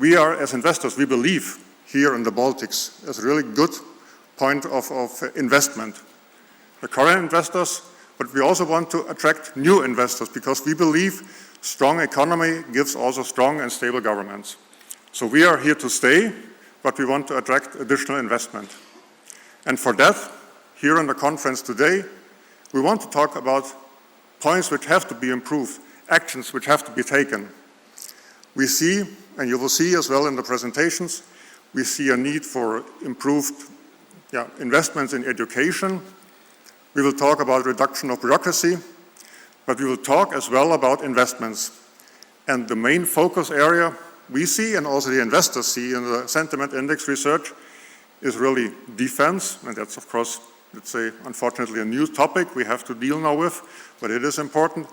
we are, as investors, we believe here in the Baltics as a really good point of investment. The current investors, but we also want to attract new investors because we believe strong economy gives also strong and stable governments. So we are here to stay, but we want to attract additional investment. And for that, here in the conference today, we want to talk about points which have to be improved, actions which have to be taken. We see, and you will see as well in the presentations, we see a need for improved investments in education. We will talk about reduction of bureaucracy, but we will talk as well about investments. And the main focus area we see, and also the investors see in the sentiment index research, is really defense, and that's of course, let's say, unfortunately a new topic we have to deal now with, but it is important.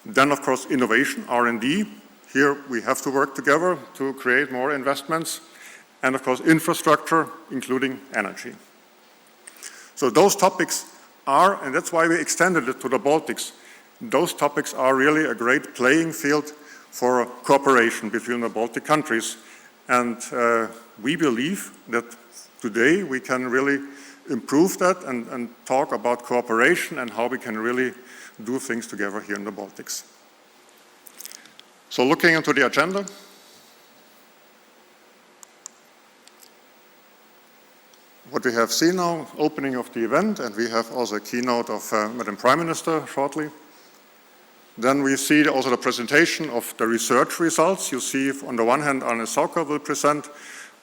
Then of course innovation, R&D. Here we have to work together to create more investments, and of course infrastructure, including energy. So those topics are, and that's why we extended it to the Baltics, those topics are really a great playing field for cooperation between the Baltic countries. And we believe that today we can really improve that and talk about cooperation and how we can really do things together here in the Baltics. So looking into the agenda, what we have seen now, opening of the event, and we have also a keynote of Madam Prime Minister shortly. Then we see also the presentation of the research results. You see on the one hand, Arnis Sauka will present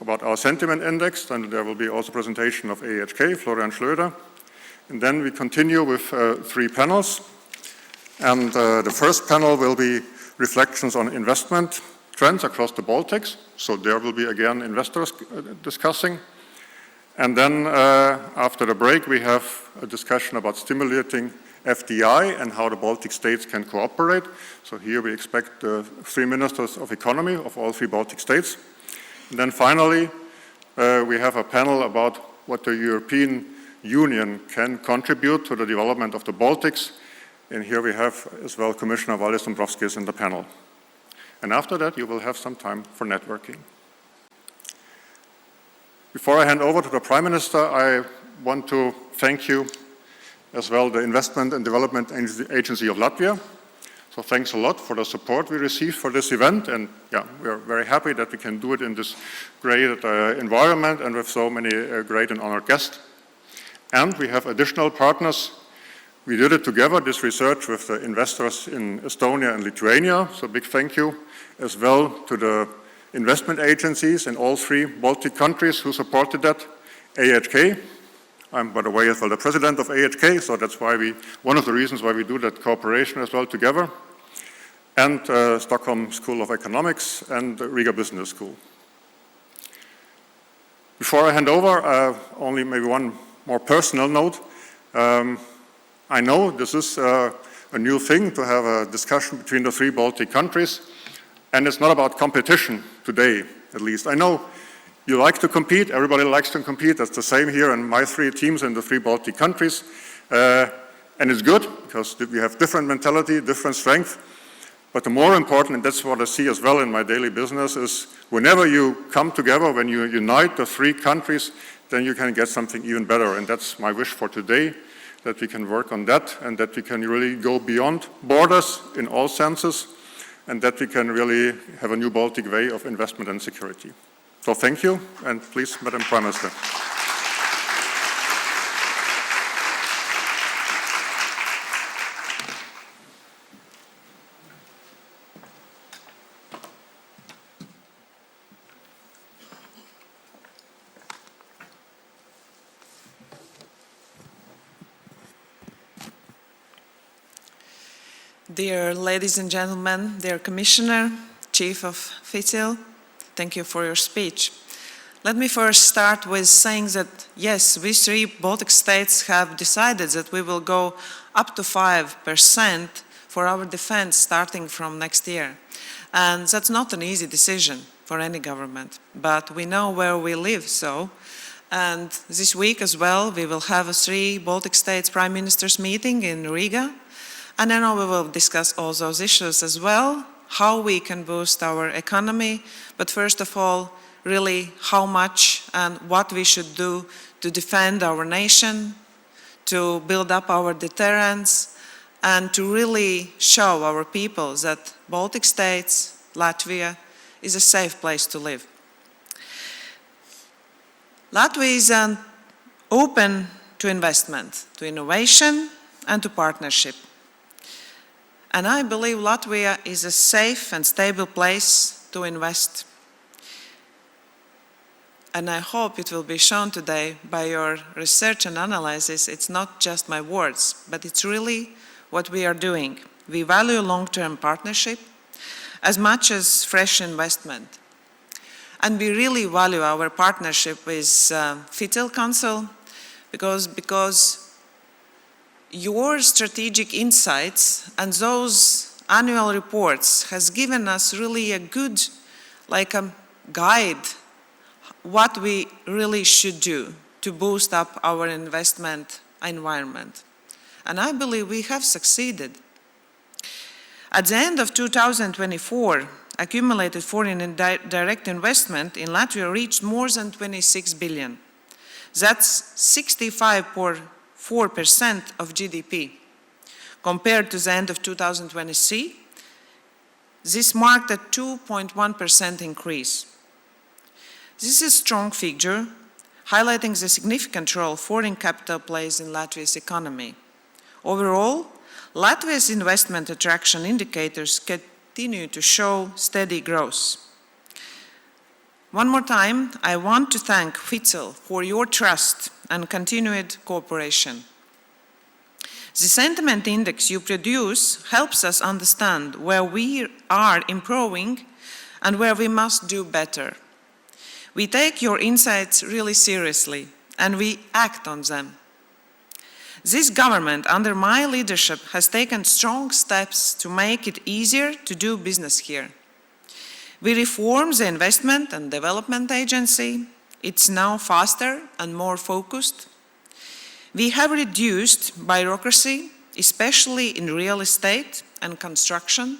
about our sentiment index, and there will be also presentation of AHK, Florian Schröder. And then we continue with 3 panels. And the first panel will be reflections on investment trends across the Baltics. So there will be again investors discussing. And then after the break, we have a discussion about stimulating FDI and how the Baltic states can cooperate. So here we expect the 3 ministers of economy of all 3 Baltic states. And then finally, we have a panel about what the European Union can contribute to the development of the Baltics. And here we have as well Commissioner Vainovskis in the panel. And after that, you will have some time for networking. Before I hand over to the Prime Minister, I want to thank you as well, the Investment and Development Agency of Latvia. So thanks a lot for the support we received for this event. And yeah, we're very happy that we can do it in this great environment and with so many great and honored guests. And we have additional partners. We did it together, this research, with the investors in Estonia and Lithuania. So big thank you as well to the investment agencies in all 3 Baltic countries who supported that. AHK. I'm, by the way, as well the president of AHK, so that's why one of the reasons why we do that cooperation as well together. And Stockholm School of Economics and Riga Business School. Before I hand over, only maybe one more personal note. I know this is a new thing to have a discussion between the 3 Baltic countries, and it's not about competition today, at least. I know you like to compete, everybody likes to compete, that's the same here in my 3 teams in the 3 Baltic countries. And it's good, because we have different mentality, different strength. But the more important, and that's what I see as well in my daily business, is whenever you come together, when you unite the 3 countries, then you can get something even better. And that's my wish for today, that we can work on that, and that we can really go beyond borders in all senses, and that we can really have a new Baltic way of investment and security. So thank you, and please, Madam Prime Minister. Dear ladies and gentlemen, dear Commissioner, Chief of FICIL, thank you for your speech. Let me first start with saying that, yes, we 3 Baltic states have decided that we will go up to 5% for our defense starting from next year. And that's not an easy decision for any government, but we know where we live, so. And this week as well, we will have a 3 Baltic states Prime Ministers meeting in Riga. And then we will discuss all those issues as well. how we can boost our economy, but first of all, really how much and what we should do to defend our nation, to build up our deterrence, and to really show our people that Baltic states, Latvia, is a safe place to live. Latvia is open to investment, to innovation, and to partnership. And I believe Latvia is a safe and stable place to invest. And I hope it will be shown today by your research and analysis. It's not just my words, but it's really what we are doing. We value long-term partnership as much as fresh investment. And we really value our partnership with FICIL Council because your strategic insights and those annual reports has given us really a good, like a guide, what we really should do to boost up our investment environment. And I believe we have succeeded. At the end of 2024, accumulated foreign direct investment in Latvia reached more than 26 billion. That's 65.4% of GDP. Compared to the end of 2023, this marked a 2.1% increase. This is a strong figure, highlighting the significant role foreign capital plays in Latvia's economy. Overall, Latvia's investment attraction indicators continue to show steady growth. One more time, I want to thank FICIL for your trust and continued cooperation. The sentiment index you produce helps us understand where we are improving and where we must do better. We take your insights really seriously and we act on them. This government, under my leadership, has taken strong steps to make it easier to do business here. We reformed the Investment and Development Agency. It's now faster and more focused. We have reduced bureaucracy, especially in real estate and construction.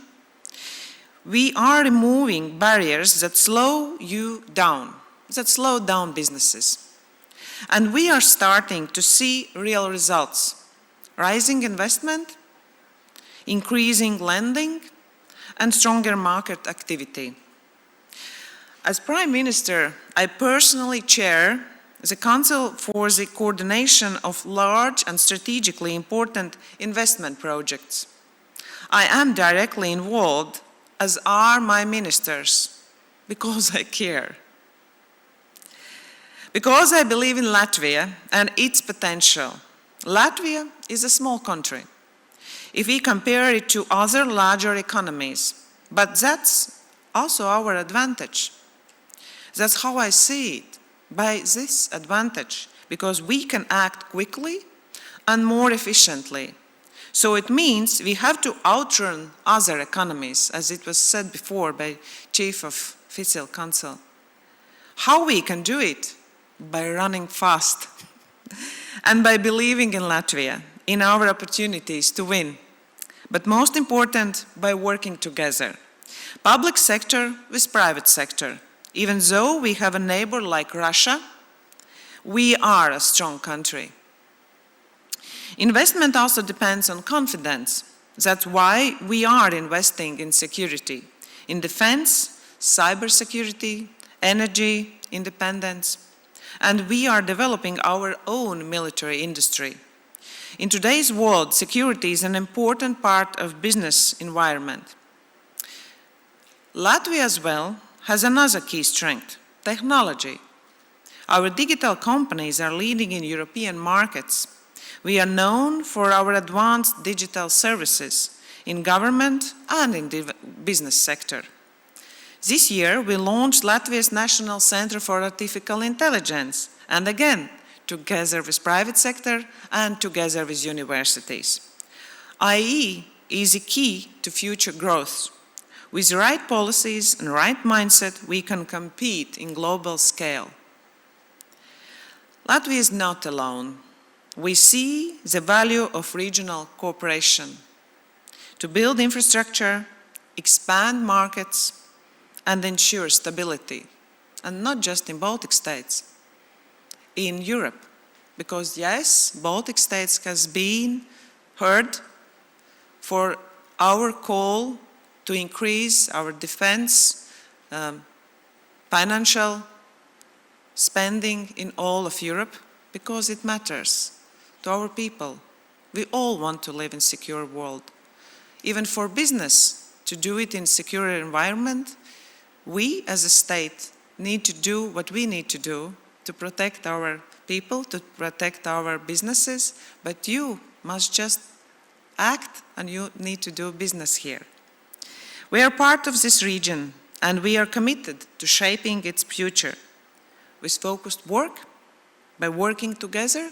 We are removing barriers that slow down businesses. And we are starting to see real results: rising investment, increasing lending, and stronger market activity. As Prime Minister, I personally chair the Council for the Coordination of Large and Strategically Important Investment Projects. I am directly involved, as are my ministers, because I care. Because I believe in Latvia and its potential. Latvia is a small country if we compare it to other larger economies, but that's also our advantage. That's how I see it, by this advantage, because we can act quickly and more efficiently. So it means we have to outrun other economies, as it was said before by Chief of FICIL Council. How we can do it? By running fast and by believing in Latvia, in our opportunities to win. But most important, by working together. Public sector with private sector. Even though we have a neighbor like Russia, we are a strong country. Investment also depends on confidence. That's why we are investing in security, in defense, cybersecurity, energy, independence. And we are developing our own military industry. In today's world, security is an important part of business environment. Latvia as well has another key strength: technology. Our digital companies are leading in European markets. We are known for our advanced digital services in government and in the business sector. This year, we launched Latvia's National Center for Artificial Intelligence, and again, together with private sector and together with universities. IE is a key to future growth. With the right policies and right mindset, we can compete in global scale. Latvia is not alone. We see the value of regional cooperation to build infrastructure, expand markets, and ensure stability. And not just in Baltic states, in Europe. Because yes, Baltic states has been heard for our call to increase our defense, financial spending in all of Europe, because it matters to our people. We all want to live in a secure world. Even for business, to do it in secure environment, we as a state need to do what we need to do to protect our people, to protect our businesses, but you must just act and you need to do business here. We are part of this region and we are committed to shaping its future. With focused work, by working together,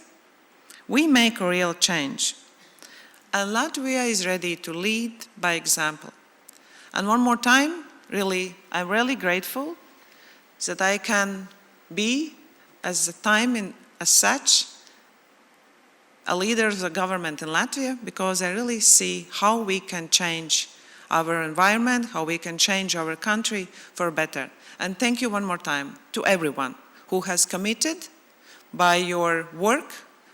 we make a real change. And Latvia is ready to lead by example. And one more time, I'm really grateful that I can be, as such, a leader of the government in Latvia, because I really see how we can change our environment, how we can change our country for better. And thank you one more time to everyone who has committed by your work,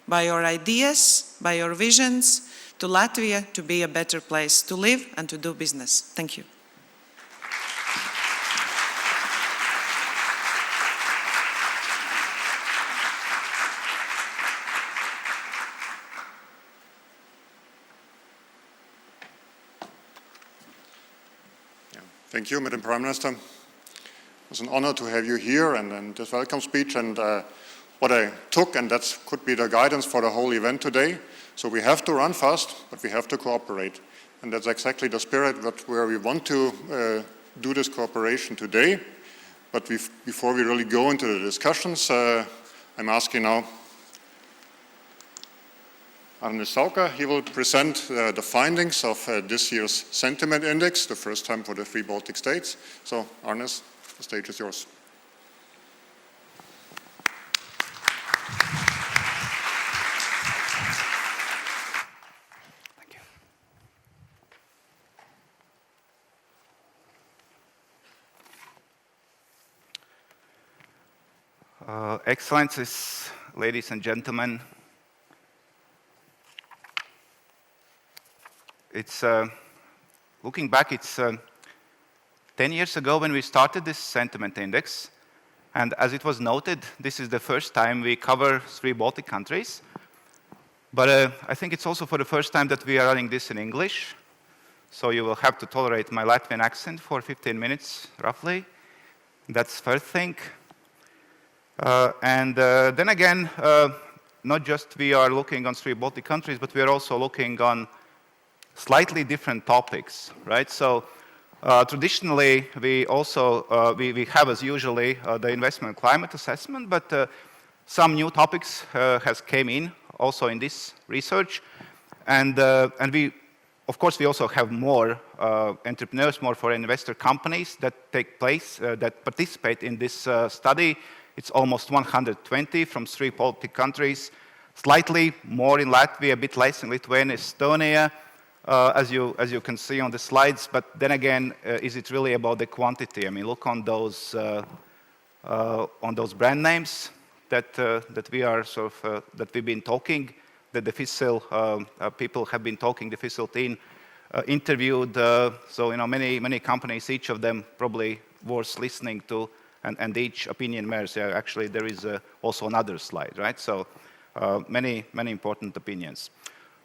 by your ideas, by your visions, to Latvia to be a better place to live and to do business. Thank you. Thank you, Madam Prime Minister. It was an honor to have you here and this welcome speech, and what I took, and that could be the guidance for the whole event today. So we have to run fast, but we have to cooperate. And that's exactly the spirit where we want to do this cooperation today. But before we really go into the discussions, I'm asking now Arnis Sauka. He will present the findings of this year's sentiment index, the first time for the 3 Baltic states. So Arnis, the stage is yours. Thank you. Excellencies, ladies and gentlemen, it's looking back, it's 10 years ago when we started this sentiment index, and as it was noted, this is the first time we cover 3 Baltic countries. But I think it's also for the first time that we are running this in English, so you will have to tolerate my Latvian accent for 15 minutes, roughly. That's first thing. Then again, not just we are looking on 3 Baltic countries, but we are also looking on slightly different topics, right? So traditionally, we also we have, as usually, the investment climate assessment, but some new topics has came in also in this research, and we, of course, we also have more entrepreneurs, more foreign investor companies that take place, that participate in this study. It's almost 120 from 3 Baltic countries, slightly more in Latvia, a bit less in Lithuania, Estonia, as you can see on the slides. But then again, is it really about the quantity? I mean, look on those brand names that we are sort of that we've been talking, that the FICIL people have been talking, the FICIL team interviewed. So many companies, each of them probably worth listening to, and each opinion matters. Yeah, actually, there is also another slide, right? So many important opinions.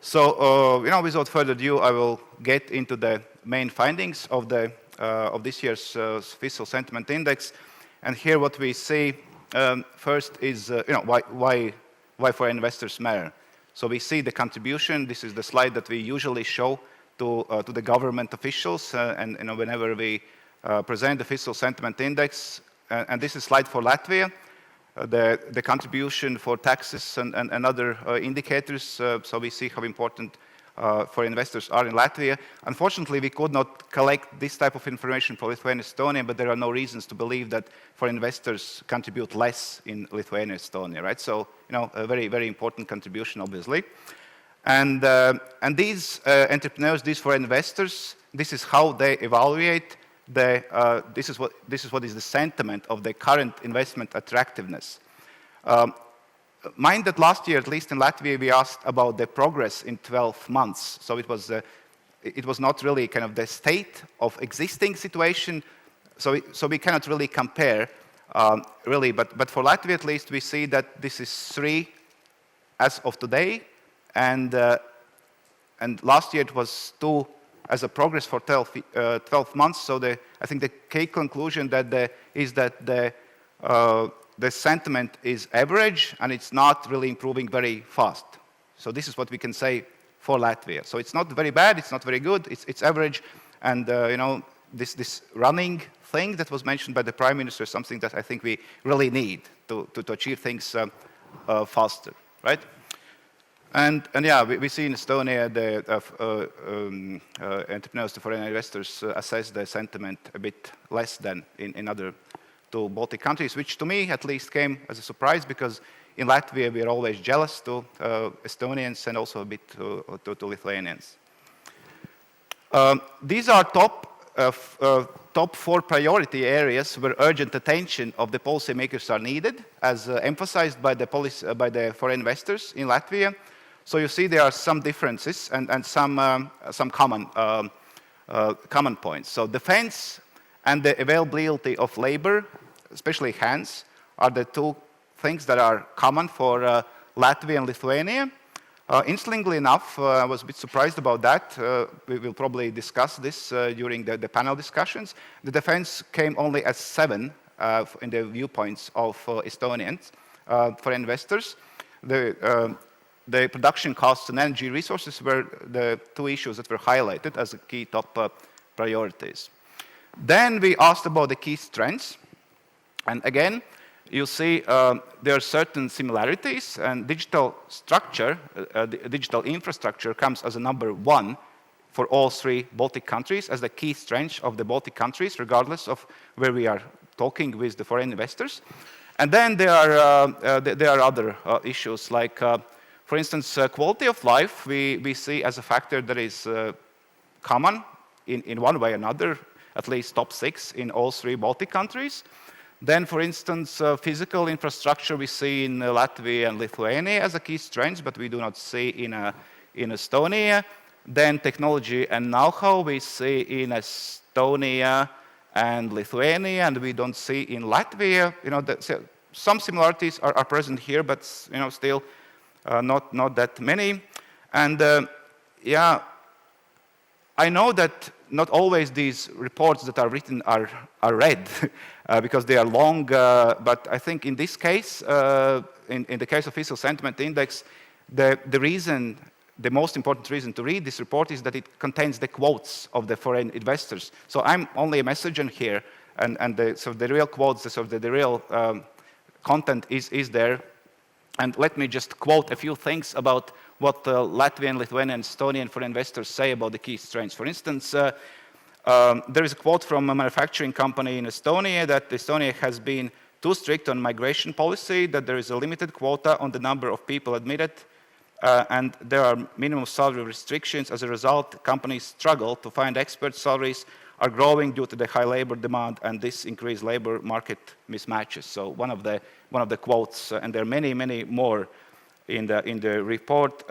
So, without further ado, I will get into the main findings of this year's FICIL Sentiment Index. And here, what we see first is, why foreign investors matter. So we see the contribution. This is the slide that we usually show to the government officials, and whenever we present the FICIL Sentiment Index. And this is a slide for Latvia. The contribution for taxes and other indicators, so we see how important foreign investors are in Latvia. Unfortunately, we could not collect this type of information for Lithuania and Estonia, but there are no reasons to believe that foreign investors contribute less in Lithuania and Estonia, right? So, a very, very important contribution, obviously. And these entrepreneurs, these foreign investors, this is how they evaluate this is what is the sentiment of the current investment attractiveness. Mind that last year, at least in Latvia, we asked about the progress in 12 months. So it was not really kind of the state of existing situation. So we cannot really compare, really. But for Latvia, at least, we see that this is 3 as of today, and last year it was 2 as a progress for 12 months. So I think the key conclusion is that the sentiment is average, and it's not really improving very fast. So this is what we can say for Latvia. So it's not very bad, it's not very good, it's average, and this running thing that was mentioned by the Prime Minister is something that I think we really need to achieve things faster, right? And yeah, we see in Estonia the entrepreneurs, the foreign investors assess the sentiment a bit less than in other 2 Baltic countries, which to me at least came as a surprise, because in Latvia we are always jealous to Estonians and also a bit to Lithuanians. These are top 4 priority areas where urgent attention of the policymakers are needed, as emphasized by the foreign investors in Latvia. So you see there are some differences and some common points. So defense and the availability of labor, especially hands, are the 2 things that are common for Latvia and Lithuania. Interestingly enough, I was a bit surprised about that. We will probably discuss this during the panel discussions. The defense came only as 7 in the viewpoints of Estonians for investors. The production costs and energy resources were the 2 issues that were highlighted as key top priorities. Then we asked about the key strengths. And again, you see there are certain similarities, and digital structure, digital infrastructure comes as a number 1 for all 3 Baltic countries as the key strength of the Baltic countries, regardless of where we are talking with the foreign investors. And then there are other issues, like, for instance, quality of life we see as a factor that is common in one way or another, at least top 6 in all 3 Baltic countries. Then, for instance, physical infrastructure we see in Latvia and Lithuania as a key strength, but we do not see in Estonia. Then technology and know-how we see in Estonia and Lithuania, and we don't see in Latvia. Some similarities are present here, but still not that many. And yeah, I know that not always these reports that are written are read because they are long, but I think in this case, in the case of FICIL Sentiment Index, the most important reason to read this report is that it contains the quotes of the foreign investors. So I'm only a messenger here, and the real quotes, the real content is there. And let me just quote a few things about what Latvian, Lithuanian, Estonian foreign investors say about the key strengths. For instance, there is a quote from a manufacturing company in Estonia that Estonia has been too strict on migration policy, that there is a limited quota on the number of people admitted, and there are minimum salary restrictions. As a result, companies struggle to find expert. Salaries are growing due to the high labor demand, and this increased labor market mismatches. So one of the quotes, and there are many more in the report.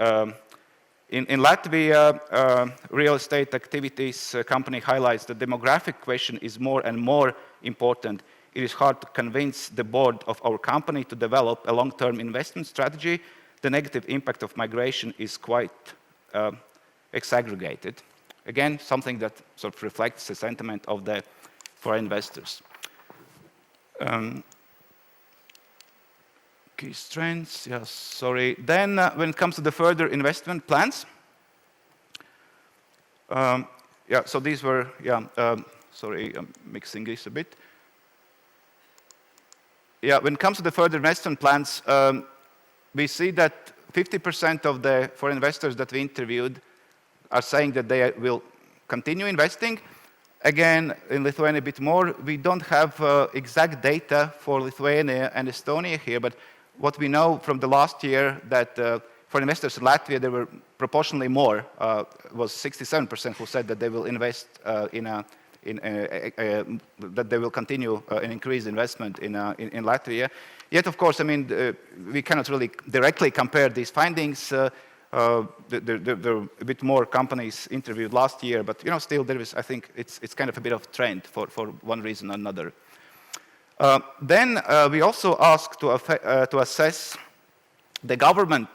In Latvia, real estate activities company highlights the demographic question is more and more important. It is hard to convince the board of our company to develop a long-term investment strategy. The negative impact of migration is quite exaggerated. Again, something that sort of reflects the sentiment of the foreign investors. Key strengths, yes, sorry. Then when it comes to the further investment plans, so these were, sorry, I'm mixing this a bit. Yeah, when it comes to the further investment plans, we see that 50% of the foreign investors that we interviewed are saying that they will continue investing. Again, in Lithuania a bit more. We don't have exact data for Lithuania and Estonia here, but what we know from the last year that foreign investors in Latvia, there were proportionally more, was 67% who said that they will invest that they will continue an increased investment in Latvia. Yet, of course, I mean, we cannot really directly compare these findings. There were a bit more companies interviewed last year, but still there is, I think, it's kind of a bit of trend for one reason or another. Then we also asked to assess the government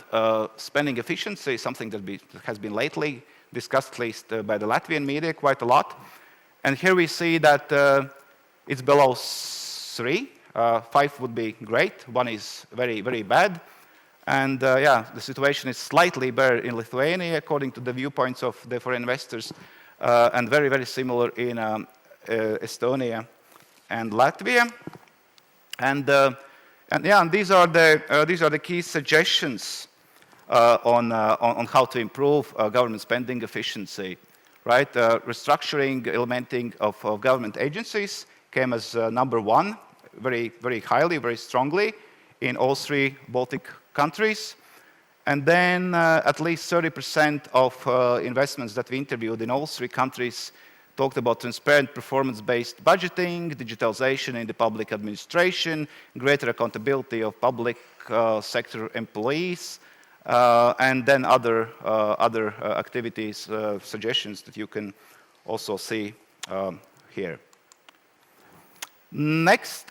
spending efficiency, something that has been lately discussed, at least by the Latvian media, quite a lot. And here we see that it's below 3. 5 would be great. 1 is very, very bad. And yeah, the situation is slightly better in Lithuania, according to the viewpoints of the foreign investors, and very, very similar in Estonia and Latvia. And yeah, and these are the key suggestions on how to improve government spending efficiency. Right, restructuring, implementing of government agencies came as number 1, very, very highly, very strongly in all 3 Baltic countries. And then at least 30% of investments that we interviewed in all 3 countries talked about transparent performance-based budgeting, digitalization in the public administration, greater accountability of public sector employees, and then other activities, suggestions that you can also see here. Next,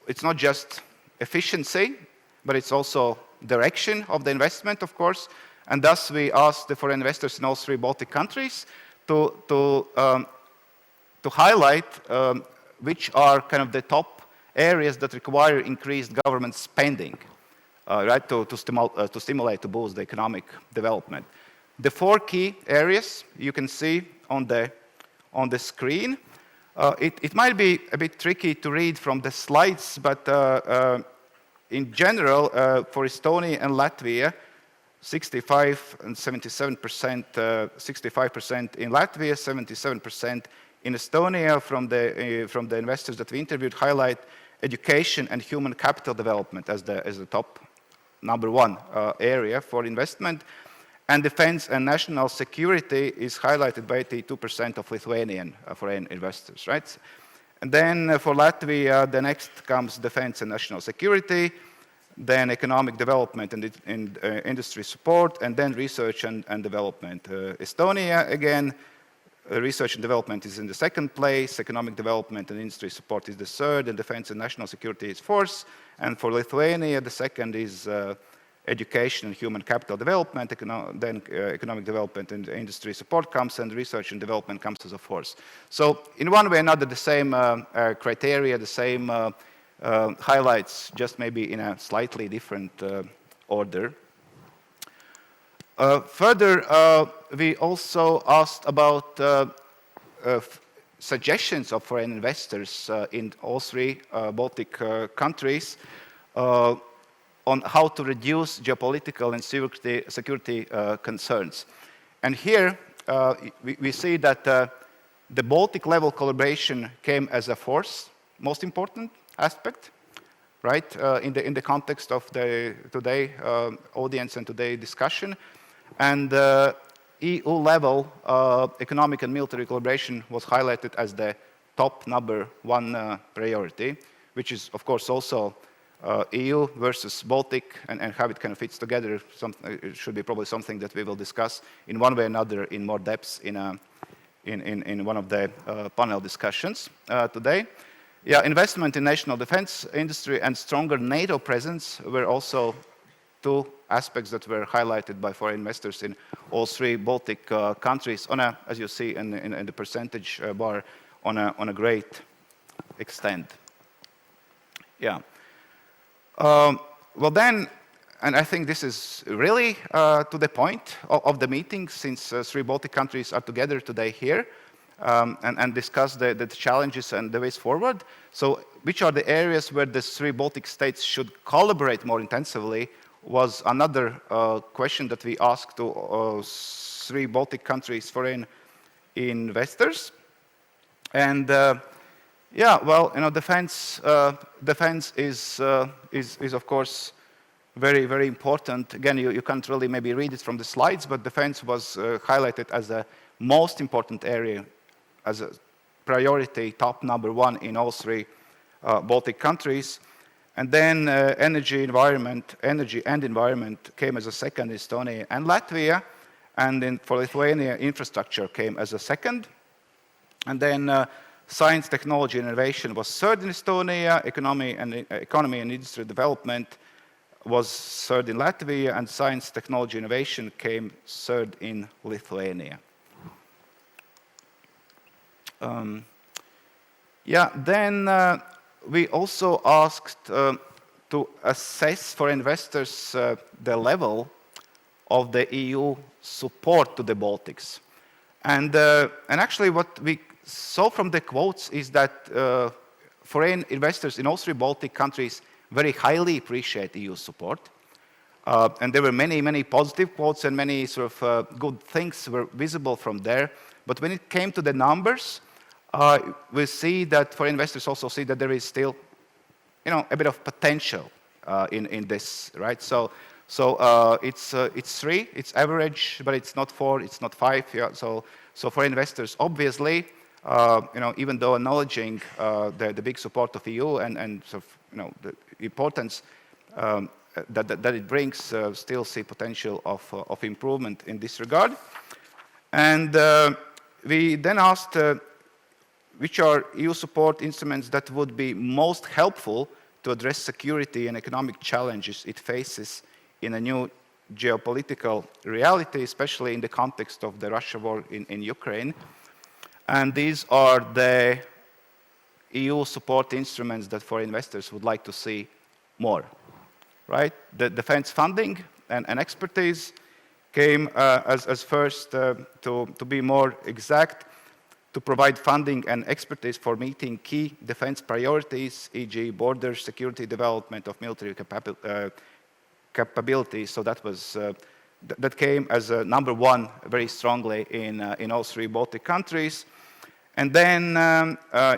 it's not just efficiency, but it's also direction of the investment, of course. And thus, we asked the foreign investors in all 3 Baltic countries to highlight which are kind of the top areas that require increased government spending, right, to stimulate, to boost the economic development. The 4 key areas you can see on the screen. It might be a bit tricky to read from the slides, but in general, for Estonia and Latvia, 65 and 77%, 65% in Latvia, 77% in Estonia. From the investors that we interviewed, highlight education and human capital development as the top number 1 area for investment. And defense and national security is highlighted by 82% of Lithuanian foreign investors, right? And then for Latvia, the next comes defense and national security, then economic development and industry support, and then research and development. Estonia, again, research and development is in the 2nd place, economic development and industry support is the 3rd, and defense and national security is 4th. And for Lithuania, the 2nd is education and human capital development, then economic development and industry support comes, and research and development comes as a 4th. So in one way or another, the same criteria, the same highlights, just maybe in a slightly different order. Further, we also asked about suggestions of foreign investors in all 3 Baltic countries on how to reduce geopolitical and security concerns. And here we see that the Baltic level collaboration came as a 4th most important aspect, right, in the context of the today audience and today discussion. And EU level economic and military collaboration was highlighted as the top number 1 priority, which is of course also EU versus Baltic and how it kind of fits together. It should be probably something that we will discuss in one way or another in more depth in one of the panel discussions today. Yeah, investment in national defense industry and stronger NATO presence were also 2 aspects that were highlighted by foreign investors in all 3 Baltic countries on a, as you see in the percentage bar, on a great extent. Yeah. Well then, and I think this is really to the point of the meeting, since 3 Baltic countries are together today here and discuss the challenges and the ways forward. So which are the areas where the 3 Baltic states should collaborate more intensively was another question that we asked to 3 Baltic countries foreign investors. And yeah, well, you know, defense is of course very, very important. Again, you can't really maybe read it from the slides, but defense was highlighted as the most important area, as a priority, top number one in all three Baltic countries. And then energy and environment came as a second in Estonia and Latvia. And for Lithuania, infrastructure came as a second. And then science, technology, and innovation was third in Estonia. Economy and industry development was third in Latvia. And science, technology, innovation came third in Lithuania. Then we also asked to assess for investors the level of the EU support to the Baltics. And actually what we saw from the quotes is that foreign investors in all three Baltic countries very highly appreciate EU support. And there were many, many positive quotes and many sort of good things were visible from there. But when it came to the numbers, we see that foreign investors also see that there is still, a bit of potential in this, right? So it's 3, it's average, but it's not 4, it's not 5. Yeah. So for investors, obviously, even though acknowledging the big support of EU and sort of, the importance that it brings, still see potential of improvement in this regard. And we then asked which are EU support instruments that would be most helpful to address security and economic challenges it faces in a new geopolitical reality, especially in the context of the Russia war in Ukraine. And these are the EU support instruments that foreign investors would like to see more, right? The defense funding and expertise came as first, to be more exact, to provide funding and expertise for meeting key defense priorities, e.g. border security, development of military capabilities. So that was that came as a number one very strongly in all three Baltic countries. And then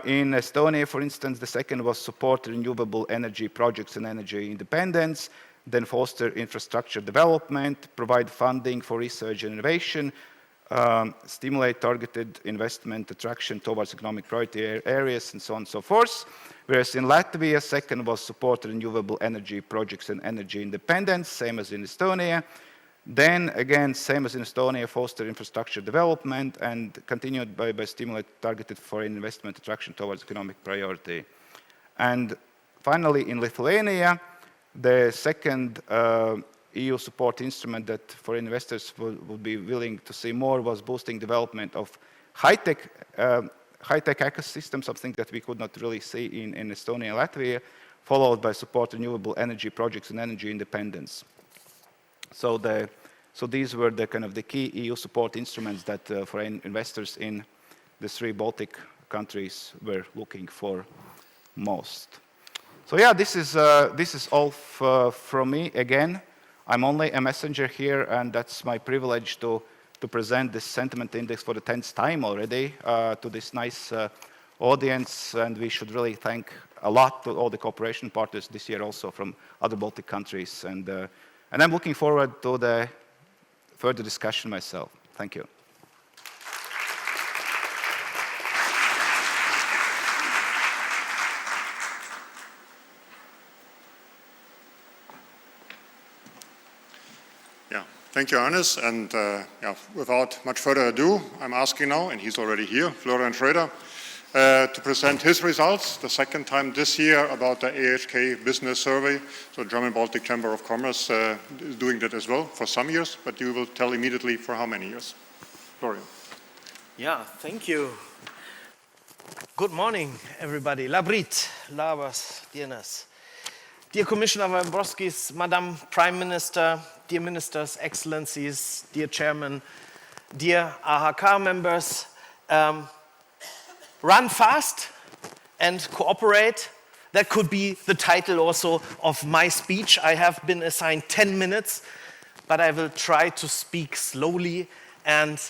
in Estonia, for instance, the second was support renewable energy projects and energy independence, then foster infrastructure development, provide funding for research and innovation, stimulate targeted investment attraction towards economic priority areas, and so on and so forth. Whereas in Latvia, second was support renewable energy projects and energy independence, same as in Estonia. Then again, same as in Estonia, foster infrastructure development and continued by stimulate targeted foreign investment attraction towards economic priority. And finally, in Lithuania, the second EU support instrument that foreign investors would be willing to see more was boosting development of high-tech ecosystem, something that we could not really see in Estonia and Latvia, followed by support renewable energy projects and energy independence. So these were the kind of the key EU support instruments that foreign investors in the three Baltic countries were looking for most. So yeah, this is all from me. Again, I'm only a messenger here, and that's my privilege to present this sentiment index for the 10th time already to this nice audience, and we should really thank a lot to all the cooperation partners this year also from other Baltic countries, and I'm looking forward to the further discussion myself. Thank you. Thank you, Arnis. And without much further ado, I'm asking now, and he's already here, Florian Schröder, to present his results, the second time this year, about the AHK Business Survey. So German Baltic Chamber of Commerce is doing that as well for some years, but you will tell immediately for how many years. Florian. Yeah, thank you. Good morning, everybody. Labrit, Labas, Dienas. Dear Commissioner Vainovskis, Madam Prime Minister, dear Ministers, Excellencies, dear Chairman, dear AHK members, run fast and cooperate. That could be the title also of my speech. I have been assigned 10 minutes, but I will try to speak slowly and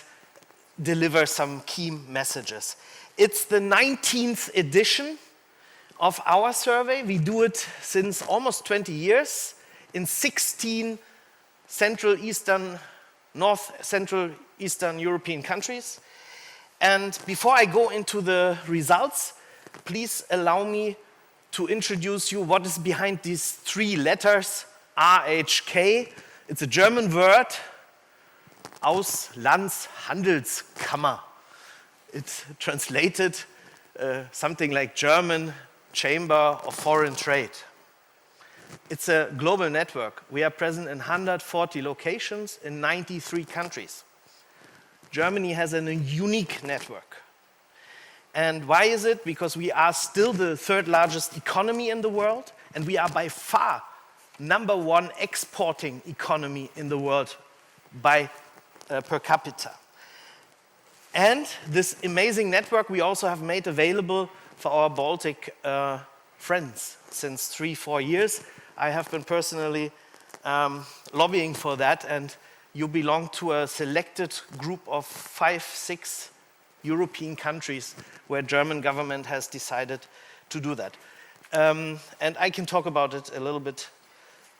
deliver some key messages. It's the 19th edition of our survey. We do it since almost 20 years. in 16 North Central Eastern European countries. And before I go into the results, please allow me to introduce you what is behind these 3 letters, RHK. It's a German word, Auslandshandelskammer. It's translated something like German Chamber of Foreign Trade. It's a global network. We are present in 140 locations in 93 countries. Germany has a unique network. And why is it? Because we are still the 3rd largest economy in the world, and we are by far #1 exporting economy in the world by per capita. And this amazing network we also have made available for our Baltic friends since 3-4 years. I have been personally lobbying for that, and you belong to a selected group of 5-6 European countries where German government has decided to do that. And I can talk about it a little bit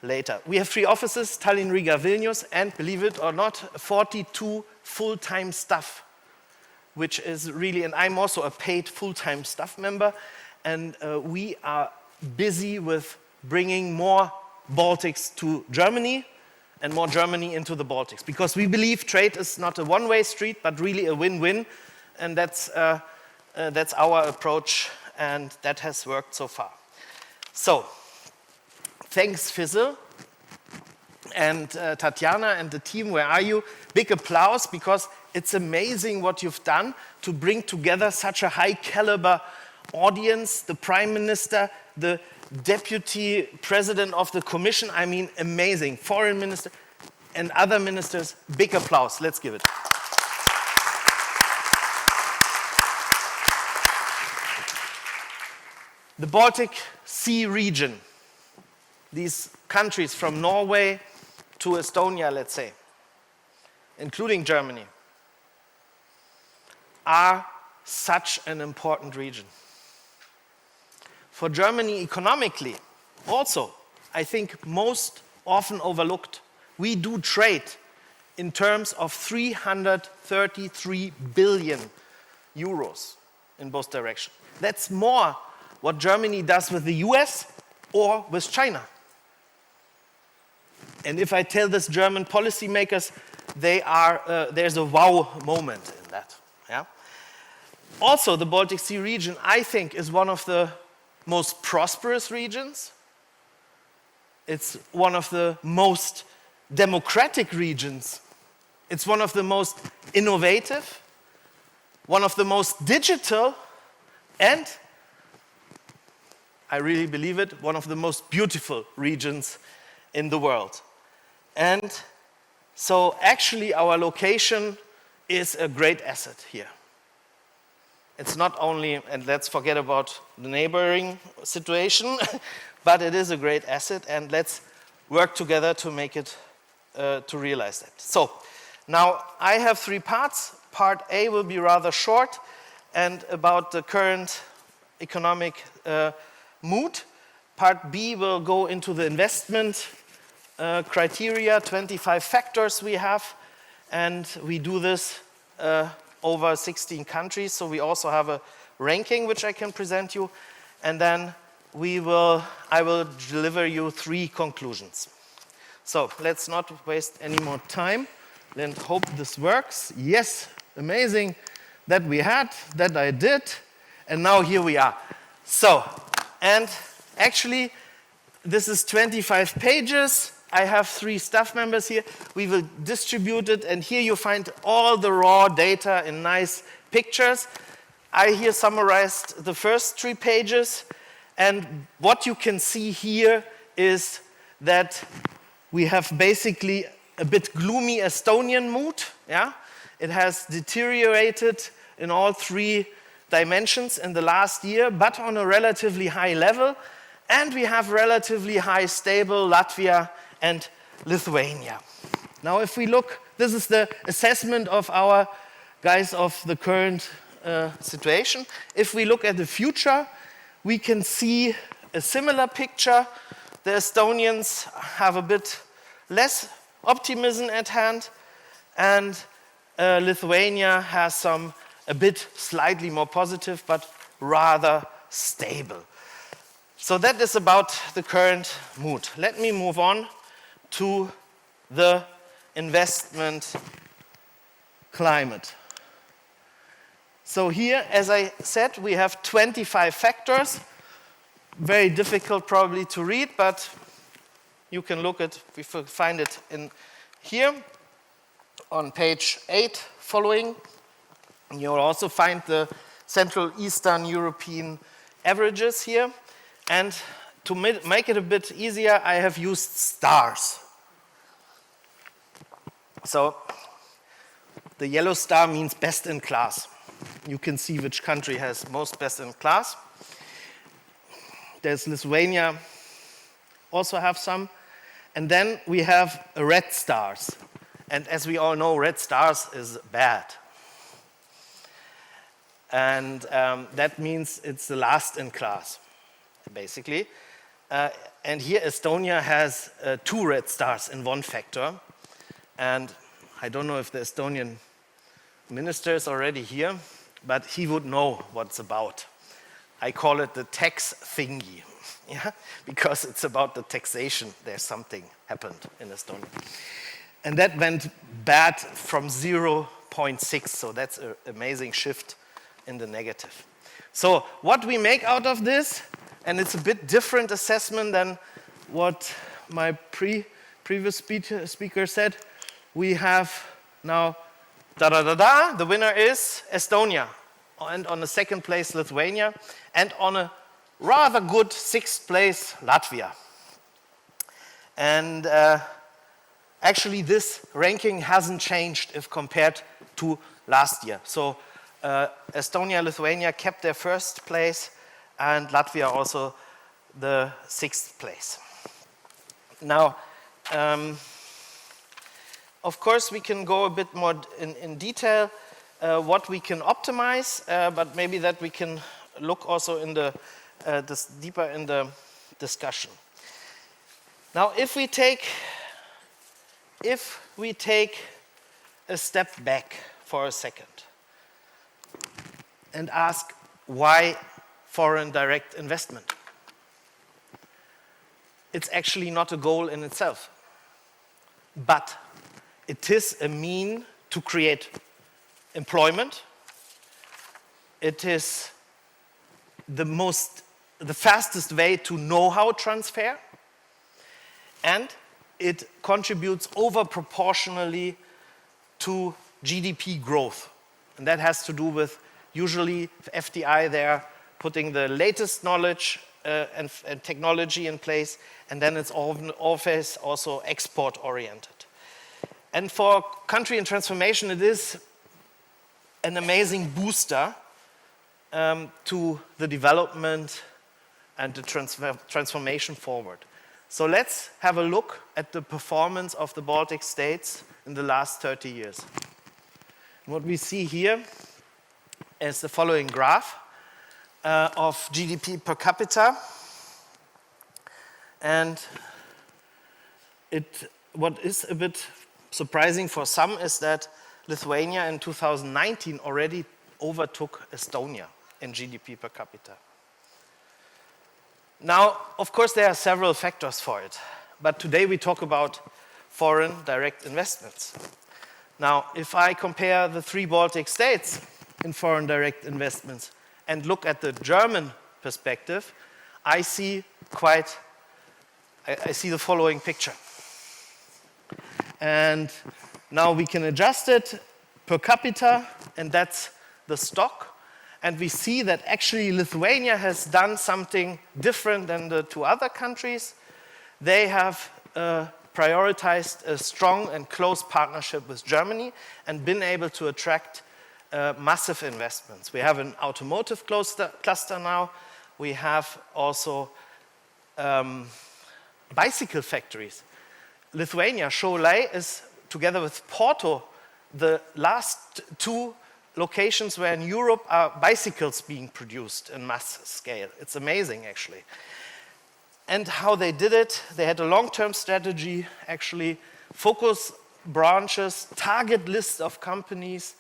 later. We have 3 offices, Tallinn, Riga, Vilnius, and believe it or not, 42 full-time staff, which is really, and I'm also a paid full-time staff member, and we are busy with bringing more Baltics to Germany and more Germany into the Baltics, because we believe trade is not a one-way street, but really a win-win, and that's our approach, and that has worked so far. So, thanks FICIL and Tatjana and the team, where are you? Big applause, because it's amazing what you've done to bring together such a high caliber audience, the Prime Minister, the Deputy President of the Commission, I mean amazing, Foreign Minister and other ministers, big applause, let's give it. The Baltic Sea region, these countries from Norway to Estonia, let's say, including Germany, are such an important region. For Germany economically, also, I think most often overlooked, we do trade in terms of 333 billion euros in both directions. That's more what Germany does with the US or with China. And if I tell this German policymakers, there's a wow moment in that. Yeah? Also, the Baltic Sea region, I think, is one of the most prosperous regions. It's one of the most democratic regions. It's one of the most innovative, one of the most digital, and I really believe it, one of the most beautiful regions in the world. And so actually our location is a great asset here. It's not only, and let's forget about the neighboring situation, but it is a great asset, and let's work together to make it, to realize that. So, now I have 3 parts. Part A will be rather short and about the current economic mood. Part B will go into the investment criteria, 25 factors we have, and we do this over 16 countries, so we also have a ranking which I can present you, and then I will deliver you 3 conclusions. So let's not waste any more time and hope this works. Yes, amazing that we had, that I did, and now here we are. So, and actually this is 25 pages. I have 3 staff members here. We will distribute it, and here you find all the raw data in nice pictures. I here summarized the first 3 pages, and what you can see here is that we have basically a bit gloomy Estonian mood. Yeah? It has deteriorated in all 3 dimensions in the last year, but on a relatively high level, and we have relatively high stable Latvia and Lithuania. Now if we look, this is the assessment of our guys of the current situation. If we look at the future, we can see a similar picture The Estonians have a bit less optimism at hand, and Lithuania has a bit slightly more positive, but rather stable. So that is about the current mood. Let me move on to the investment climate. So here, as I said, we have 25 factors. Very difficult probably to read, but you can look at, we find it in here on page 8 following. You'll also find the Central Eastern European averages here. And to make it a bit easier, I have used stars. So the yellow star means best in class. You can see which country has most best in class. There's Lithuania, also have some. And then we have red stars. And as we all know, red stars is bad. And that means it's the last in class, basically. And here Estonia has 2 red stars in one factor. And I don't know if the Estonian minister is already here, but he would know what it's about. I call it the tax thingy, yeah? Because it's about the taxation. There's something happened in Estonia. And that went bad from 0.6, so that's an amazing shift in the negative. So what we make out of this, and it's a bit different assessment than what my previous speaker said, we have now, the winner is Estonia, and on the second place, Lithuania, and on a rather good 6th place, Latvia. And actually, this ranking hasn't changed if compared to last year. So Estonia, Lithuania kept their 1st place, and Latvia also the 6th place. Now, of course, we can go a bit more in detail what we can optimize, but maybe that we can look also in deeper in the discussion. Now, if we take a step back for a second and ask why foreign direct investment, it's actually not a goal in itself, but it is a mean to create employment. It is the fastest way to know-how transfer, and it contributes over proportionally to GDP growth. And that has to do with usually FDI there putting the latest knowledge and technology in place, and then it's always also export-oriented. And for country in transformation, it is an amazing booster to the development and the transformation forward. So let's have a look at the performance of the Baltic states in the last 30 years. What we see here is the following graph of GDP per capita. And what is a bit surprising for some is that Lithuania in 2019 already overtook Estonia in GDP per capita. Now, of course, there are several factors for it, but today we talk about foreign direct investments. Now, if I compare the 3 Baltic states in foreign direct investments and look at the German perspective, I see the following picture. And now we can adjust it per capita, and that's the stock. And we see that actually Lithuania has done something different than the 2 other countries. They have prioritized a strong and close partnership with Germany and been able to attract massive investments. We have an automotive cluster now. We have also bicycle factories. Lithuania, Šiauliai, is together with Porto the last 2 locations where in Europe are bicycles being produced in mass scale. It's amazing, actually. And how they did it, they had a long-term strategy, actually, focus branches, target lists of companies.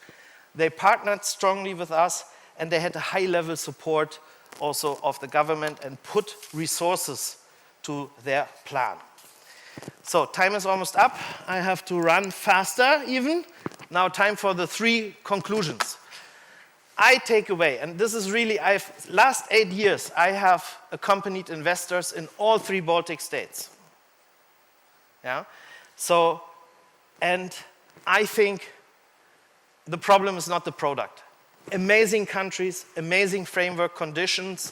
They partnered strongly with us, and they had a high-level support also of the government and put resources to their plan. So time is almost up. I have to run faster even. Now time for the 3 conclusions. I take away, and this is really, last 8 years, I have accompanied investors in all 3 Baltic states. Yeah? So, and I think the problem is not the product. Amazing countries, amazing framework conditions,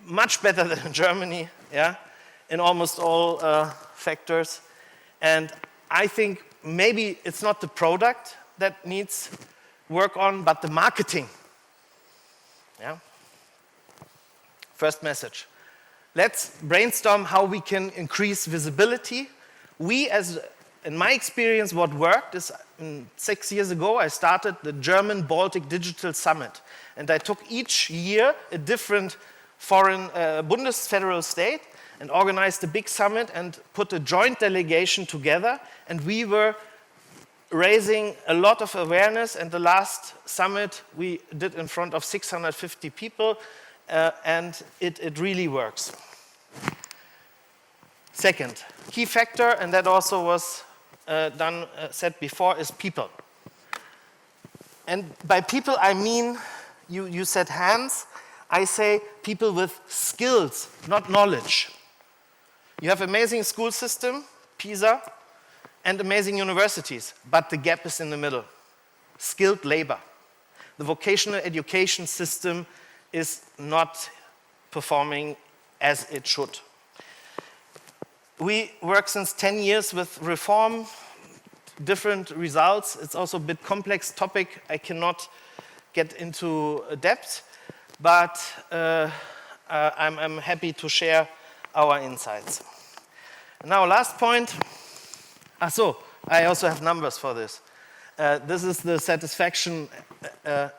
much better than in Germany, yeah, in almost all factors. And I think maybe it's not the product that needs work on, but the marketing. Yeah. First message. Let's brainstorm how we can increase visibility. In my experience, what worked is 6 years ago, I started the German Baltic Digital Summit. And I took each year a different foreign Bundesfederal state and organized a big summit and put a joint delegation together. And we were raising a lot of awareness. And the last summit we did in front of 650 people. And it really works. Second, key factor, and that also was said before, is people. And by people, I mean, you said hands, I say people with skills, not knowledge. You have amazing school system, PISA, and amazing universities, but the gap is in the middle. Skilled labor. The vocational education system is not performing as it should. We work since 10 years with reform, different results. It's also a bit complex topic. I cannot get into depth, but I'm happy to share our insights. Now, last point. I also have numbers for this. This is the satisfaction,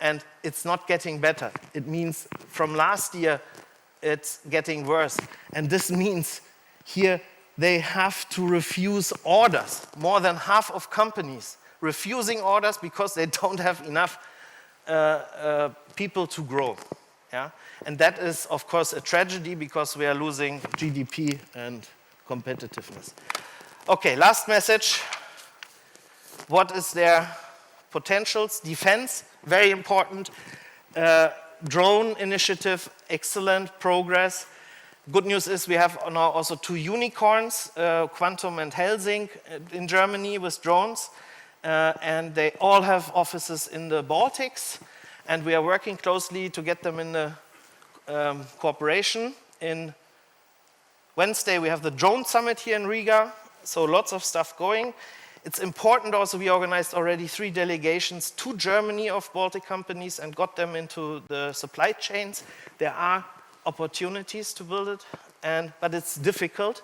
and it's not getting better. It means from last year, it's getting worse. And this means here, they have to refuse orders. More than half of companies refusing orders because they don't have enough people to grow. Yeah? And that is, of course, a tragedy because we are losing GDP and competitiveness. Okay, last message. What is their potentials? Defense, very important. Drone initiative, excellent progress. Good news is we have now also 2 unicorns, Quantum and Helsing, in Germany with drones. And they all have offices in the Baltics. And we are working closely to get them in the cooperation. In Wednesday, we have the drone summit here in Riga. So lots of stuff going. It's important also, we organized already 3 delegations to Germany of Baltic companies and got them into the supply chains. There are opportunities to build it, but it's difficult.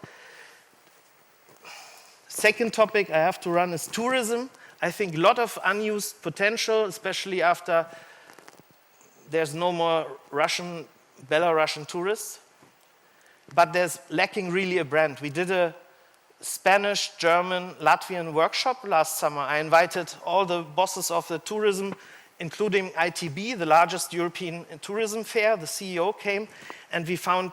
Second topic I have to run is tourism. I think a lot of unused potential, especially after there's no more Belarusian tourists. But there's lacking really a brand. We did a Spanish, German, Latvian workshop last summer. I invited all the bosses of the tourism, including ITB, the largest European tourism fair. The CEO came, and we found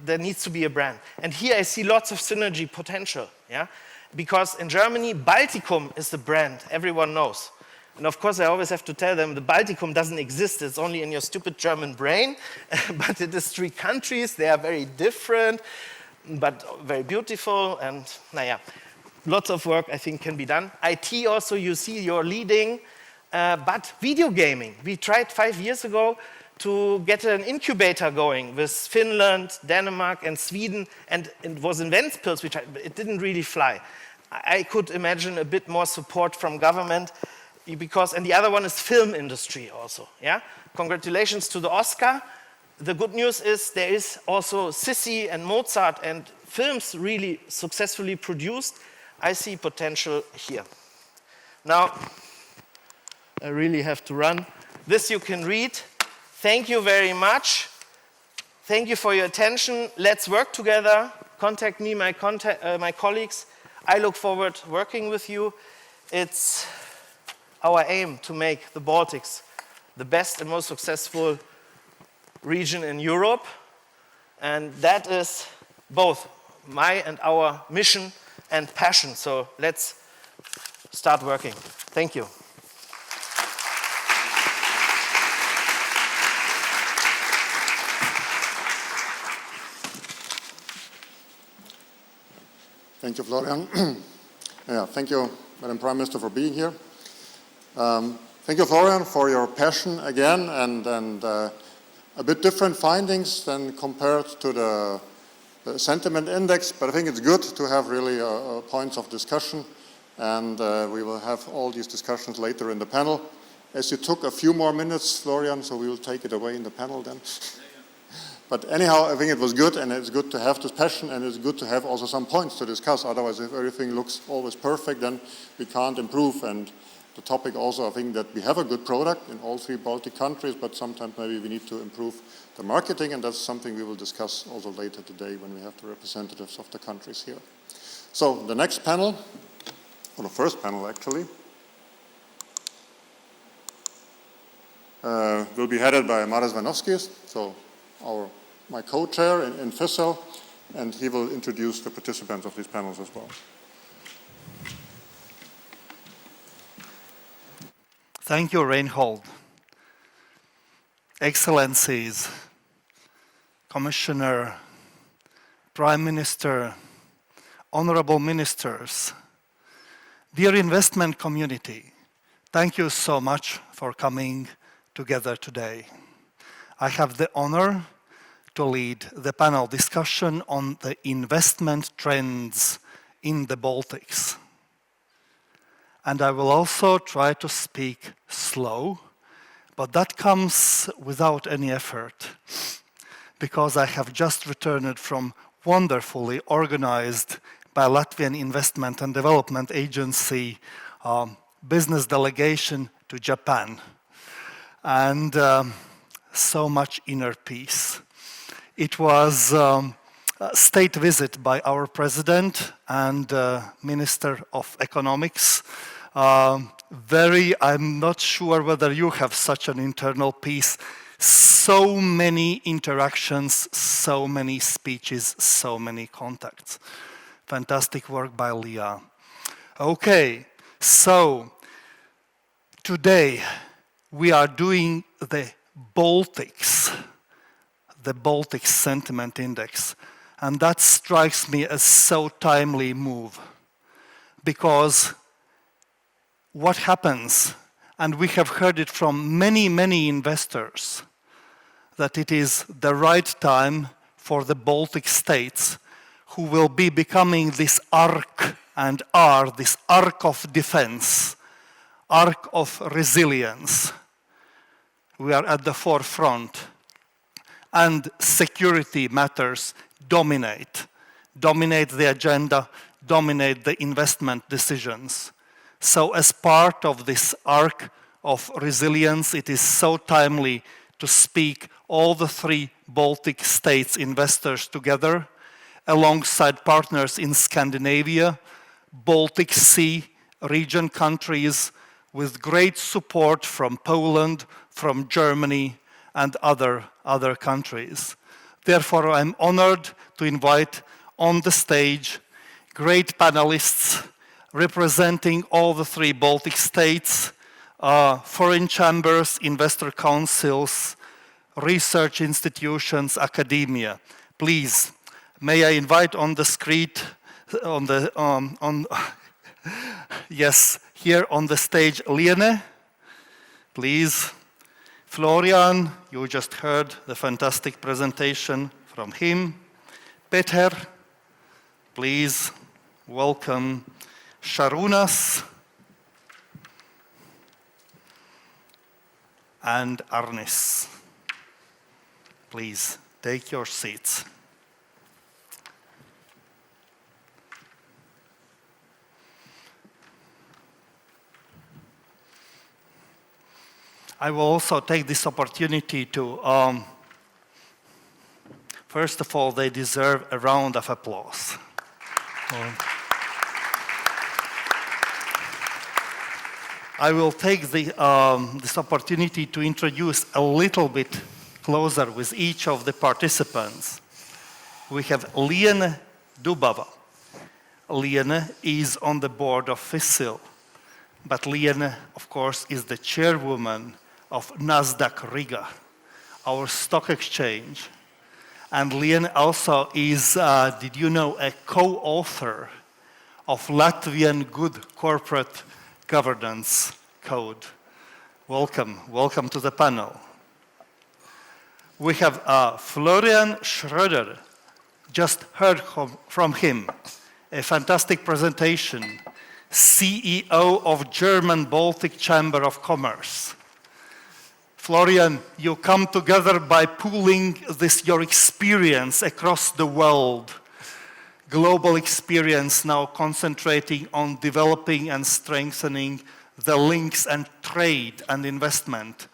there needs to be a brand. And here I see lots of synergy potential, yeah? Because in Germany, Baltikum is the brand everyone knows. And of course, I always have to tell them the Baltikum doesn't exist. It's only in your stupid German brain. But it is 3 countries. They are very different, but very beautiful. And lots of work, I think, can be done. IT also, you see, you're leading. But video gaming, we tried 5 years ago to get an incubator going with Finland, Denmark, and Sweden, and it was in Ventspils, it didn't really fly. I could imagine a bit more support from government, and the other one is film industry also. Yeah, congratulations to the Oscar. The good news is there is also Sissi and Mozart and films really successfully produced. I see potential here. Now, I really have to run. This you can read. Thank you very much. Thank you for your attention. Let's work together. Contact me, my colleagues. I look forward to working with you. It's our aim to make the Baltics the best and most successful region in Europe. And that is both my and our mission and passion. So let's start working. Thank you. Thank you, Florian. Yeah, thank you, Madam Prime Minister, for being here. Thank you, Florian, for your passion again, and a bit different findings than compared to the sentiment index, but I think it's good to have really points of discussion, and we will have all these discussions later in the panel. As you took a few more minutes, Florian, so we will take it away in the panel then. But anyhow, I think it was good, and it's good to have this passion, and it's good to have also some points to discuss. Otherwise, if everything looks always perfect, then we can't improve. And the topic also, I think that we have a good product in all 3 Baltic countries, but sometimes maybe we need to improve the marketing, and that's something we will discuss also later today when we have the representatives of the countries here. So the next panel, or the first panel actually, will be headed by Māris Vainovskis, so my co-chair in FICIL, and he will introduce the participants of these panels as well. Thank you, Reinhold. Excellencies, Commissioner, Prime Minister, Honorable Ministers, dear investment community, thank you so much for coming together today. I have the honor to lead the panel discussion on the investment trends in the Baltics. And I will also try to speak slow, but that comes without any effort, because I have just returned from wonderfully organized by Latvian Investment and Development Agency business delegation to Japan. And so much inner peace. It was a state visit by our president and Minister of Economics. I'm not sure whether you have such an internal peace. So many interactions, so many speeches, so many contacts. Fantastic work by LIAA. Okay, so today we are doing the Baltics Sentiment Index. And that strikes me as so timely move. Because what happens, and we have heard it from many, many investors, that it is the right time for the Baltic states, who will be becoming this arc and are this arc of defense, arc of resilience. We are at the forefront, and security matters dominate the agenda, dominate the investment decisions. So as part of this arc of resilience, it is so timely to speak all the 3 Baltic states investors together, alongside partners in Scandinavia, Baltic Sea region countries, with great support from Poland, from Germany, and other countries. Therefore, I'm honored to invite on the stage great panelists representing all the 3 Baltic states, foreign chambers, investor councils, research institutions, academia. Please, may I invite on the screen, yes, here on the stage, Liene, please. Florian, you just heard the fantastic presentation from him. Peter, please welcome Šarūnas and Arnis. Please take your seats. I will also take this opportunity to First of all, they deserve a round of applause. I will take this opportunity to introduce a little bit closer with each of the participants. We have Liene Dubava. Liene is on the board of FICIL, but Liene, of course, is the chairwoman of Nasdaq Riga, our stock exchange. And Liene also is, did you know, a co-author of Latvian Good Corporate Governance Code. Welcome to the panel. We have Florian Schröder, just heard from him, a fantastic presentation, CEO of German Baltic Chamber of Commerce. Florian, you come together by pooling your experience across the world, global experience now concentrating on developing and strengthening the links and trade and investment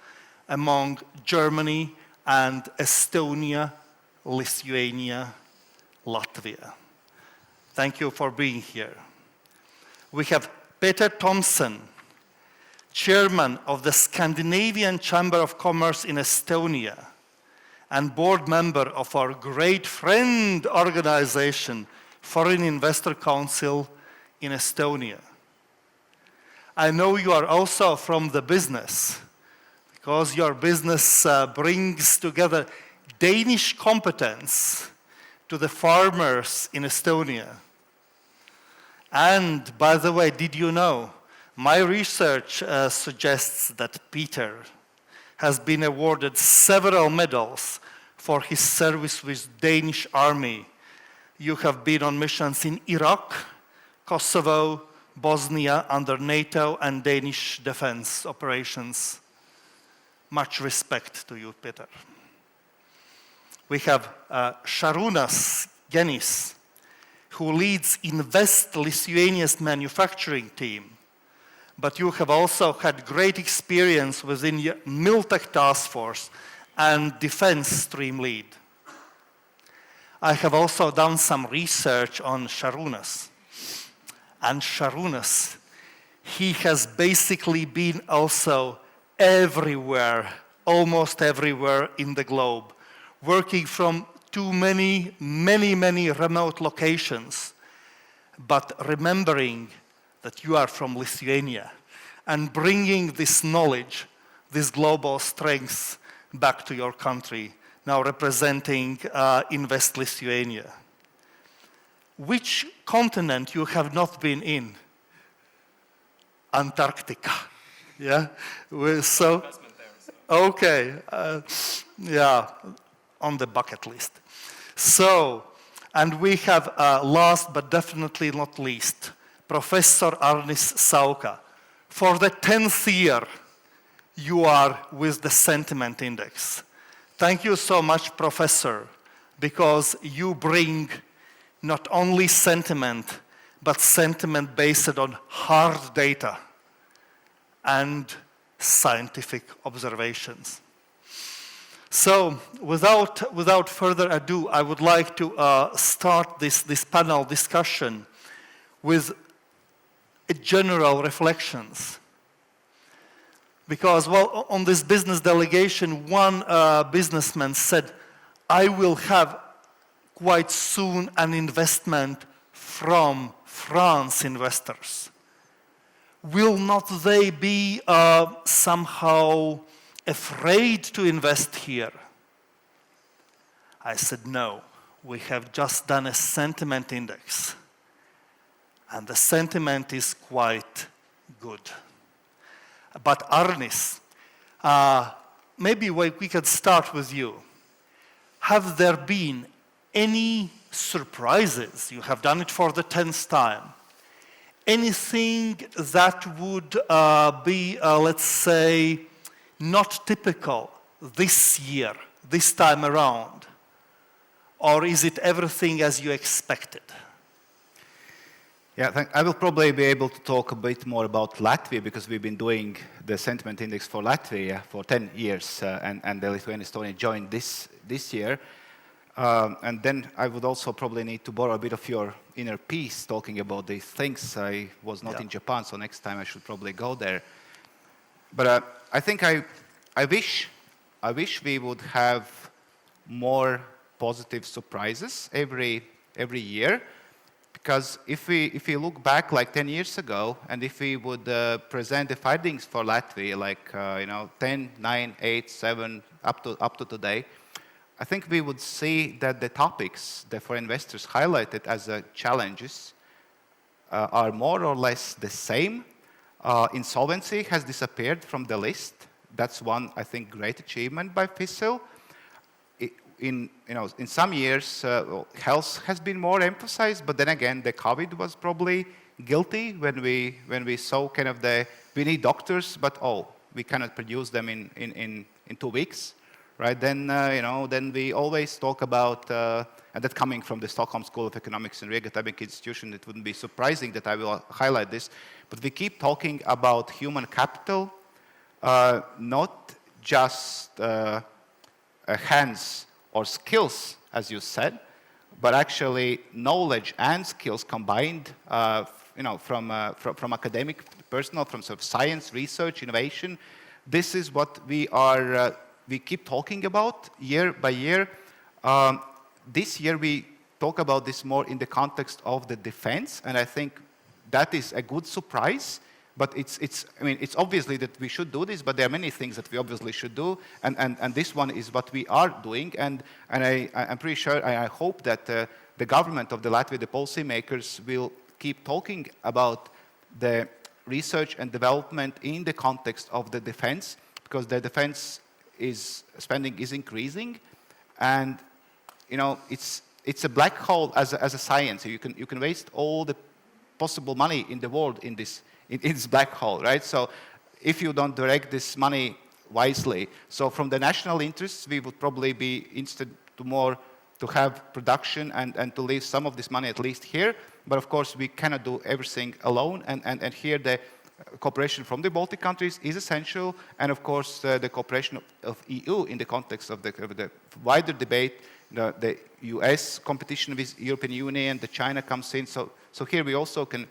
among Germany and Estonia, Lithuania, Latvia. Thank you for being here. We have Peter Thomsen, chairman of the Scandinavian Chamber of Commerce in Estonia and board member of our great friend organization, Foreign Investor Council in Estonia. I know you are also from the business, because your business brings together Danish competence to the farmers in Estonia. And by the way, did you know, my research suggests that Peter has been awarded several medals for his service with Danish army. You have been on missions in Iraq, Kosovo, Bosnia under NATO and Danish defense operations. Much respect to you, Peter. We have Šarūnas Genys, who leads Invest Lithuania's manufacturing team. But you have also had great experience within your Miltech task force and defense stream lead. I have also done some research on Šarūnas. And Šarūnas, he has basically been also everywhere, almost everywhere in the globe, working from too many remote locations, but remembering that you are from Lithuania and bringing this knowledge, this global strength back to your country, now representing Invest Lithuania. Which continent you have not been in? Antarctica, yeah? So, okay, yeah, on the bucket list. So, and we have last but definitely not least, Professor Arnis Sauka. For the 10th year, you are with the Sentiment Index. Thank you so much, Professor, because you bring not only sentiment, but sentiment based on hard data and scientific observations. So, without further ado, I would like to start this panel discussion with general reflections. Because, well, on this business delegation, one businessman said, I will have quite soon an investment from France investors. Will not they be somehow afraid to invest here? I said, no, we have just done a sentiment index. And the sentiment is quite good. But Arnis, maybe we could start with you. Have there been any surprises? You have done it for the 10th time. Anything that would be, let's say, not typical this year, this time around? Or is it everything as you expected? Yeah, I will probably be able to talk a bit more about Latvia because we've been doing the sentiment index for Latvia for 10 years and the Lithuania Estonia joined this year. And then I would also probably need to borrow a bit of your inner peace talking about these things. I was not in Japan, so next time I should probably go there. But I think I wish we would have more positive surprises every year, because if we look back like 10 years ago, and if we would present the findings for Latvia, like 10, 9, 8, 7, up to today, I think we would see that the topics that for investors highlighted as challenges are more or less the same. Insolvency has disappeared from the list. That's one, I think, great achievement by FICIL. In some years, health has been more emphasized, but then again, the COVID was probably guilty when we saw kind of we need doctors, but we cannot produce them in 2 weeks. Right, then we always talk about, and that coming from the Stockholm School of Economics and Riga academic institution, it wouldn't be surprising that I will highlight this, but we keep talking about human capital, not just hands or skills, as you said, but actually knowledge and skills combined, from academic personnel, from sort of science, research, innovation. This is what we keep talking about year by year. This year we talk about this more in the context of the defense, and I think that is a good surprise. But it's obviously that we should do this, but there are many things that we obviously should do, and this one is what we are doing, and I'm pretty sure, I hope that the government of the Latvia, the policymakers, will keep talking about the research and development in the context of the defense, because the defense spending is increasing, and it's a black hole as a science. You can waste all the possible money in the world in this black hole, right? So if you don't direct this money wisely, so from the national interests, we would probably be instead to have production and to leave some of this money at least here. But of course, we cannot do everything alone, and here the cooperation from the Baltic countries is essential, and of course the cooperation of EU in the context of the wider debate, the US competition with European Union, the China comes in, so here we also can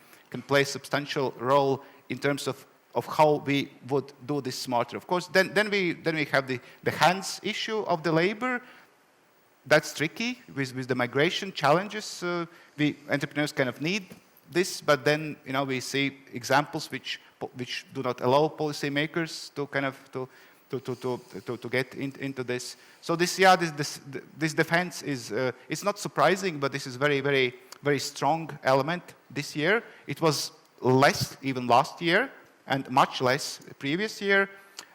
play a substantial role in terms of how we would do this smarter. Of course, then we have the hands issue of the labor. That's tricky with the migration challenges. We entrepreneurs kind of need this, but then we see examples which do not allow policymakers to kind of to get into this. So this defense is it's not surprising, but this is very, very, very strong element this year. It was less even last year, and much less previous year.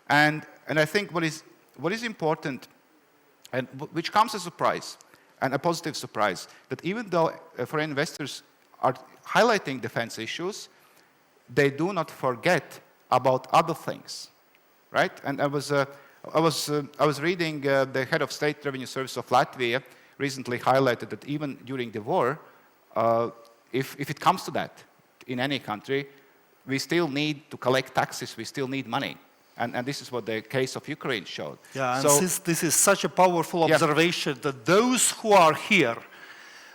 And I think what is important, and which comes as a surprise, and a positive surprise, that even though foreign investors are highlighting defense issues, they do not forget about other things, right? And I was reading the head of State Revenue Service of Latvia recently highlighted that even during the war, if it comes to that in any country, we still need to collect taxes, we still need money. And this is what the case of Ukraine showed. Yeah, and this is such a powerful observation that those who are here,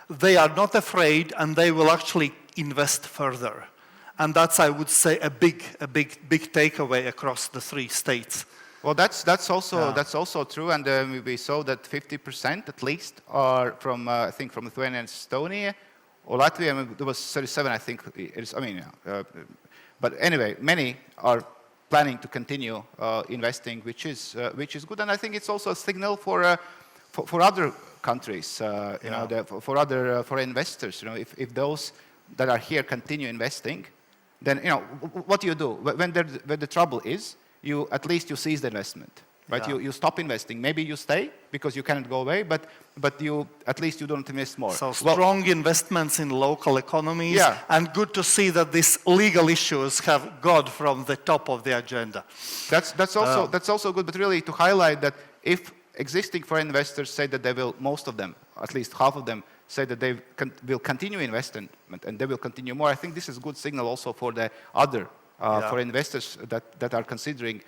they are not afraid and they will actually invest further. And that's, I would say, a big takeaway across the 3 states. Well, that's also true, and we saw that 50% at least are from I think from Lithuania and Estonia, or Latvia. There was 37, I think. But anyway, many are planning to continue investing, which is good, and I think it's also a signal for other countries, for other foreign investors. If those that are here continue investing, then what do you do when the trouble is? At least you cease the investment, right? Yeah. You stop investing. Maybe you stay because you cannot go away, but at least you don't invest more. So strong investments in local economies, and good to see that these legal issues have gone from the top of the agenda. That's also good, but really to highlight that if existing foreign investors say that they will, most of them, at least half of them, say that they will continue investment and they will continue more, I think this is a good signal also for the other for investors that are considering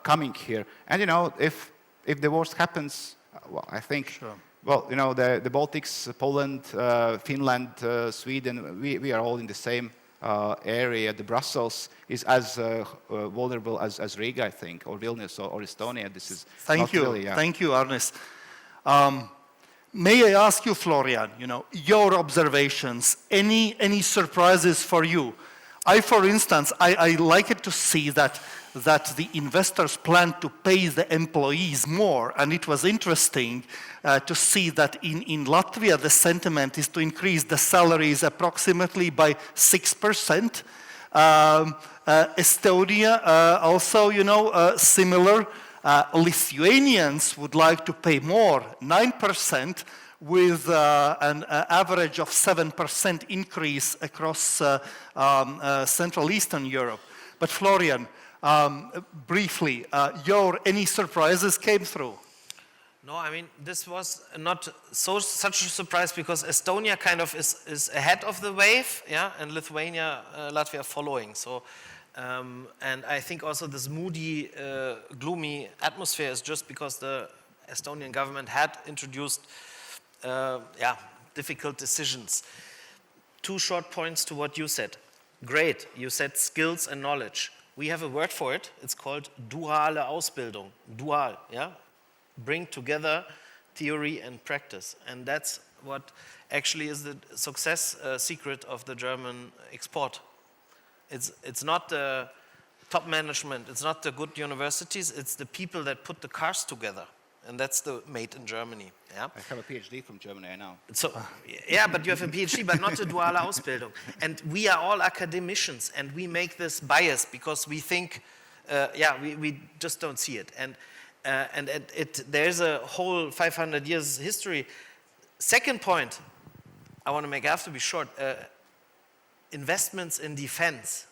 coming here. And if the worst happens, well, I think Well, you know, the Baltics, Poland, Finland, Sweden, we are all in the same area. The Brussels is as vulnerable as Riga, I think, or Vilnius or Estonia. This is Thank you. Really, yeah. Thank you, Arnis. May I ask you, Florian, you know, your observations, any surprises for you? For instance, I like it to see that the investors plan to pay the employees more, and it was interesting to see that in Latvia the sentiment is to increase the salaries approximately by 6%. Estonia also, you know, similar. Lithuanians would like to pay more, 9%, with an average of 7% increase across Central Eastern Europe. But Florian, briefly, any surprises came through? No, I mean, this was not such a surprise because Estonia kind of is ahead of the wave, yeah, and Lithuania, Latvia following. So, and I think also this moody, gloomy atmosphere is just because the Estonian government had introduced, difficult decisions. 2 short points to what you said. Great, you said skills and knowledge. We have a word for it. It's called duale Ausbildung. Dual, yeah? Bring together theory and practice. And that's what actually is the success secret of the German export. It's not the top management, it's not the good universities, it's the people that put the cars together. And that's the made in Germany. Yeah? I have a PhD from Germany, I know. So, yeah, but you have a PhD, but not a duale Ausbildung. And we are all academicians, and we make this bias because we think, we just don't see it. And there's a whole 500 years history. Second point I want to make, I have to be short, investments in defense.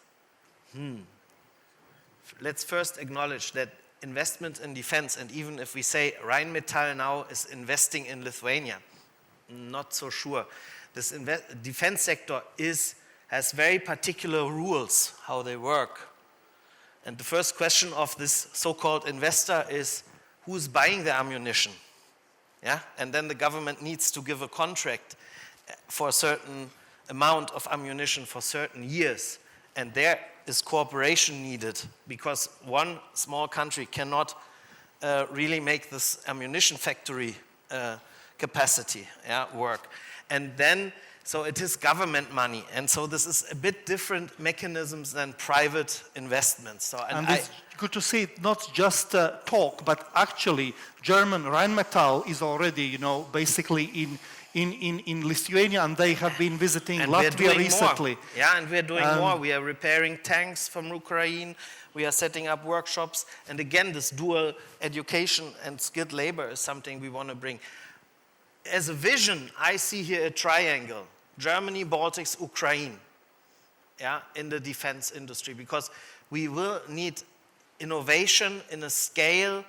Let's first acknowledge that investment in defense, and even if we say Rheinmetall now is investing in Lithuania, not so sure. This defense sector has very particular rules how they work. And the first question of this so-called investor is, who's buying the ammunition? Yeah? And then the government needs to give a contract for a certain amount of ammunition for certain years. And there is cooperation needed because one small country cannot really make this ammunition factory capacity work. And then, so it is government money. And so this is a bit different mechanisms than private investments. So, and it's good to see it not just talk, but actually German Rheinmetall is already, you know, basically in Lithuania, and they have been visiting and Latvia recently. More. Yeah, and we're doing more. We are repairing tanks from Ukraine. We are setting up workshops. And again, this dual education and skilled labor is something we want to bring. As a vision, I see here a triangle. Germany, Baltics, Ukraine, in the defense industry. Because we will need innovation in a scale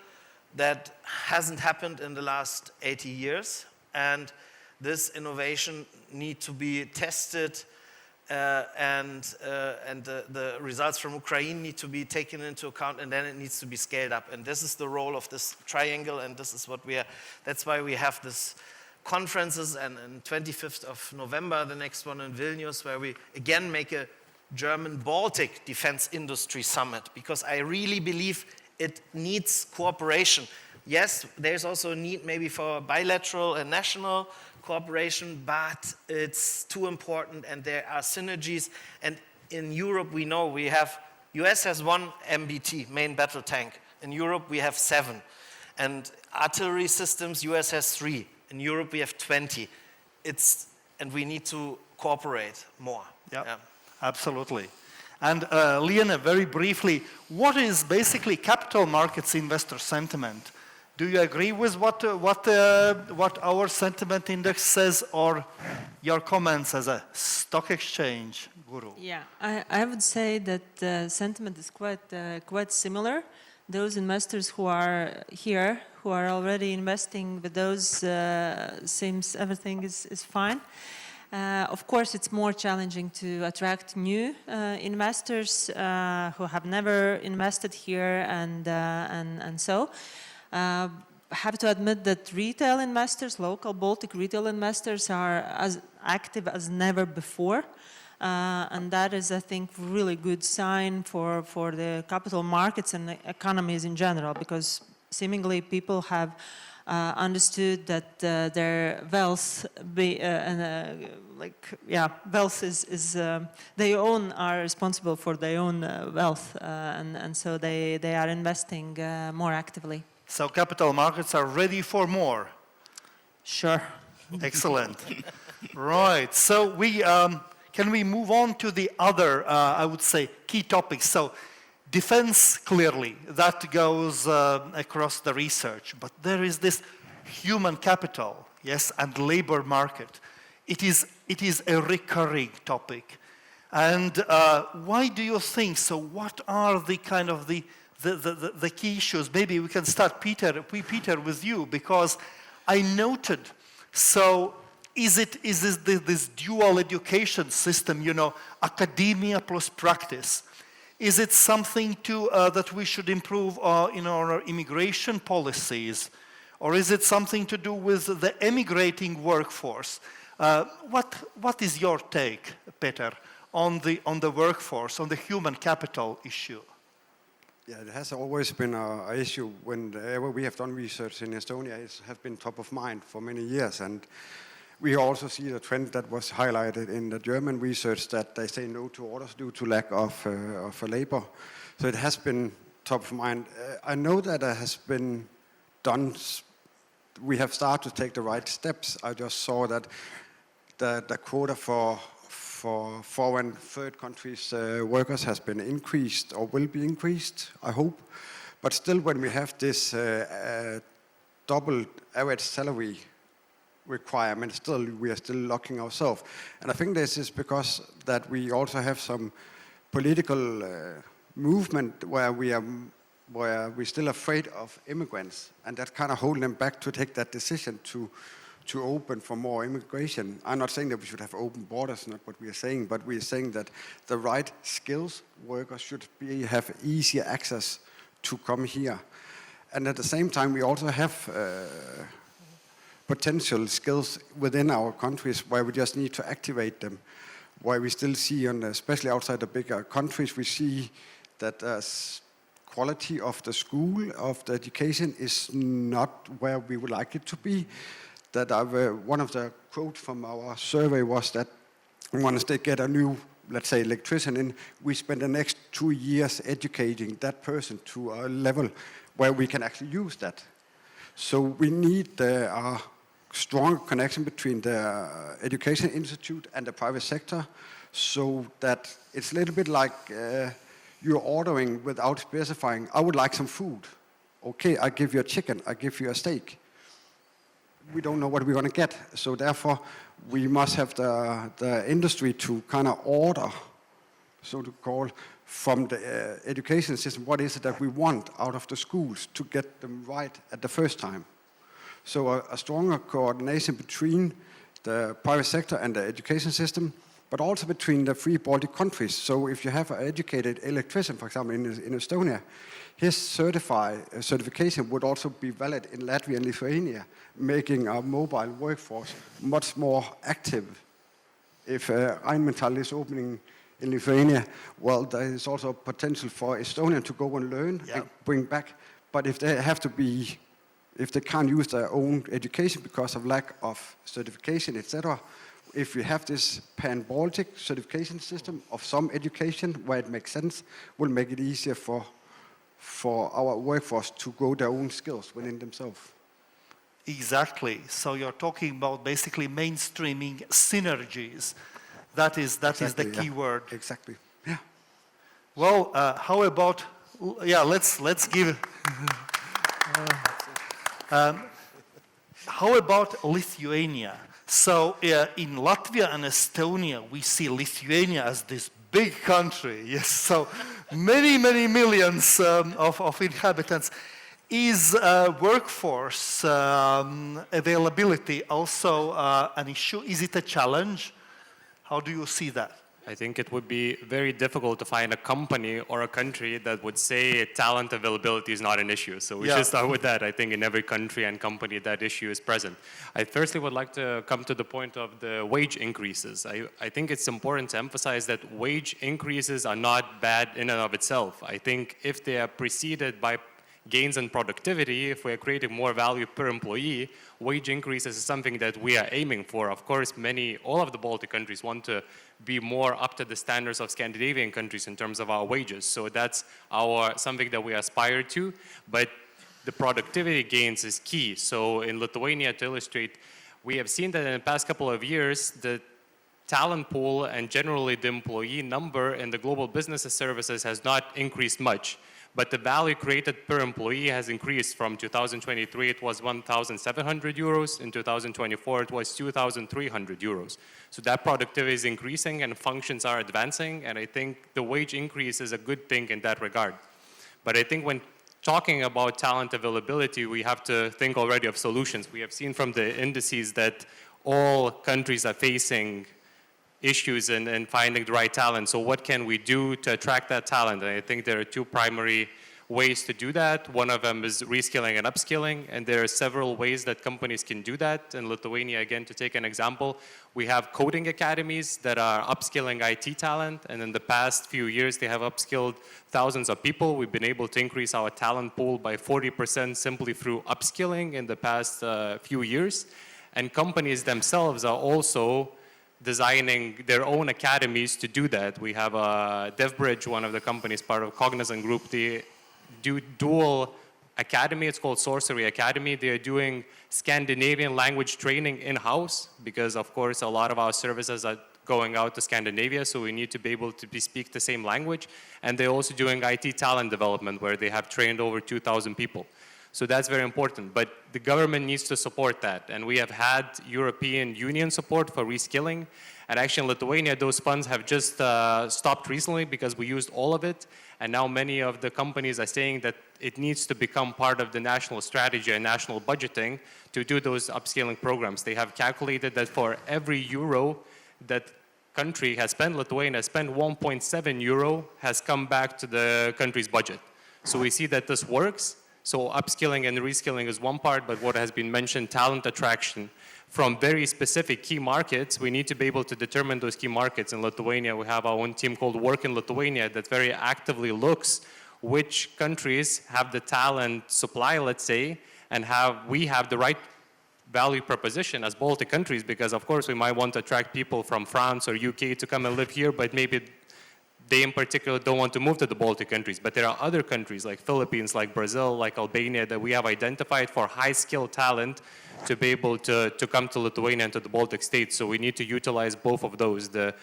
that hasn't happened in the last 80 years. And this innovation needs to be tested, and the results from Ukraine need to be taken into account, and then it needs to be scaled up. And this is the role of this triangle, and this is what that's why we have this conferences, and on 25th of November, the next one in Vilnius, where we again make a German-Baltic defense industry summit, because I really believe it needs cooperation. Yes, there's also a need maybe for bilateral and national cooperation, but it's too important and there are synergies. And in Europe, we know US has 1 MBT, main battle tank. In Europe, we have 7. And artillery systems, US has 3. In Europe, we have 20. And we need to cooperate more. Yep. Yeah, absolutely. And Liene, very briefly, what is basically capital markets investor sentiment? Do you agree with what our sentiment index says, or your comments as a stock exchange guru? Yeah, I would say that the sentiment is quite similar. Those investors who are here, who are already investing with those, seems everything is fine. Of course, it's more challenging to attract new investors who have never invested here, and so. have to admit that retail investors, local Baltic retail investors, are as active as never before. And that is, I think, really good sign for the capital markets and the economies in general, because seemingly people have understood that their wealth, wealth is they are responsible for their own wealth, and so they are investing more actively. So capital markets are ready for more. Sure. Excellent. Right. So can we move on to the other, I would say, key topics? So defense, clearly, that goes across the research. But there is this human capital, yes, and labor market. It is a recurring topic. And why do you think so? What are the kind of the key issues? Maybe we can start, Peter, with you, because I noted, so is this dual education system, you know, academia plus practice? Is it something that we should improve in our immigration policies? Or is it something to do with the emigrating workforce? What is your take, Peter, on the workforce, on the human capital issue? Yeah, it has always been an issue whenever we have done research in Estonia. It has been top of mind for many years, and we also see the trend that was highlighted in the German research that they say no to orders due to lack of labor. So it has been top of mind. I know that it has been done. We have started to take the right steps. I just saw that the quota for foreign third countries workers has been increased or will be increased, I hope. But still, when we have this double average salary requirement, we are still locking ourselves. And I think this is because that we also have some political movement where we're still afraid of immigrants, and that kind of holding them back to take that decision to open for more immigration. I'm not saying that we should have open borders, not what we are saying, but we are saying that the right skills workers should have easier access to come here. And at the same time, we also have potential skills within our countries where we just need to activate them, where we still see, especially outside the bigger countries, we see that quality of the school, of the education is not where we would like it to be. That one of the quotes from our survey was that once they get a new, let's say, electrician in, we spend the next 2 years educating that person to a level where we can actually use that. So we need a strong connection between the education institute and the private sector, so that it's a little bit like you're ordering without specifying, I would like some food. Okay, I give you a chicken, I give you a steak. We don't know what we're going to get. So therefore, we must have the industry to kind of order, so to call, from the education system, what is it that we want out of the schools to get them right at the first time. So a stronger coordination between the private sector and the education system, but also between the three Baltic countries. So if you have an educated electrician, for example, in Estonia, his certification would also be valid in Latvia and Lithuania, making our mobile workforce much more active. If Rheinmetall is opening in Lithuania, well, there is also potential for Estonians to go and learn and bring back. But if they can't use their own education because of lack of certification, etc., if we have this pan-Baltic certification system of some education where it makes sense, will make it easier for our workforce to grow their own skills within themselves. Exactly. So you're talking about basically mainstreaming synergies. That is the key word. Exactly. Yeah. Well, how about let's give. How about Lithuania? So in Latvia and Estonia, we see Lithuania as this big country. Yes. So many millions of inhabitants. Is workforce availability also an issue? Is it a challenge? How do you see that? I think it would be very difficult to find a company or a country that would say talent availability is not an issue. So we should start with that. I think in every country and company that issue is present. I firstly would like to come to the point of the wage increases. I think it's important to emphasize that wage increases are not bad in and of itself. I think if they are preceded by gains in productivity, if we are creating more value per employee, wage increases is something that we are aiming for. Of course, all of the Baltic countries want to be more up to the standards of Scandinavian countries in terms of our wages. So that's something that we aspire to, but the productivity gains is key. So in Lithuania, to illustrate, we have seen that in the past couple of years, the talent pool and generally the employee number in the global business services has not increased much. But the value created per employee has increased. From 2023, it was 1,700 euros. In 2024, it was 2,300 euros. So that productivity is increasing and functions are advancing. And I think the wage increase is a good thing in that regard. But I think when talking about talent availability, we have to think already of solutions. We have seen from the indices that all countries are facing issues in finding the right talent. So what can we do to attract that talent? And I think there are two primary ways to do that. One of them is reskilling and upskilling, and there are several ways that companies can do that. In Lithuania, again, to take an example, we have coding academies that are upskilling IT talent, and in the past few years, they have upskilled thousands of people. We've been able to increase our talent pool by 40% simply through upskilling in the past few years. And companies themselves are also designing their own academies to do that. We have DevBridge, one of the companies part of Cognizant Group. They do dual academy. It's called Sorcery Academy. They are doing Scandinavian language training in-house because, of course, a lot of our services are going out to Scandinavia, so we need to be able to speak the same language. And they're also doing IT talent development where they have trained over 2,000 people. So that's very important, but the government needs to support that. And we have had European Union support for reskilling. And actually in Lithuania, those funds have just stopped recently because we used all of it. And now many of the companies are saying that it needs to become part of the national strategy and national budgeting to do those upskilling programs. They have calculated that for every euro that country has spent, Lithuania has spent 1.7 euro has come back to the country's budget. So we see that this works. So upskilling and reskilling is one part, but what has been mentioned, talent attraction from very specific key markets, we need to be able to determine those key markets. In Lithuania, we have our own team called Work in Lithuania that very actively looks which countries have the talent supply, let's say, and we have the right value proposition as Baltic countries, because of course we might want to attract people from France or UK to come and live here, but maybe they in particular don't want to move to the Baltic countries. But there are other countries like Philippines, like Brazil, like Albania that we have identified for high-skilled talent to be able to come to Lithuania and to the Baltic states. So we need to utilize both of those. The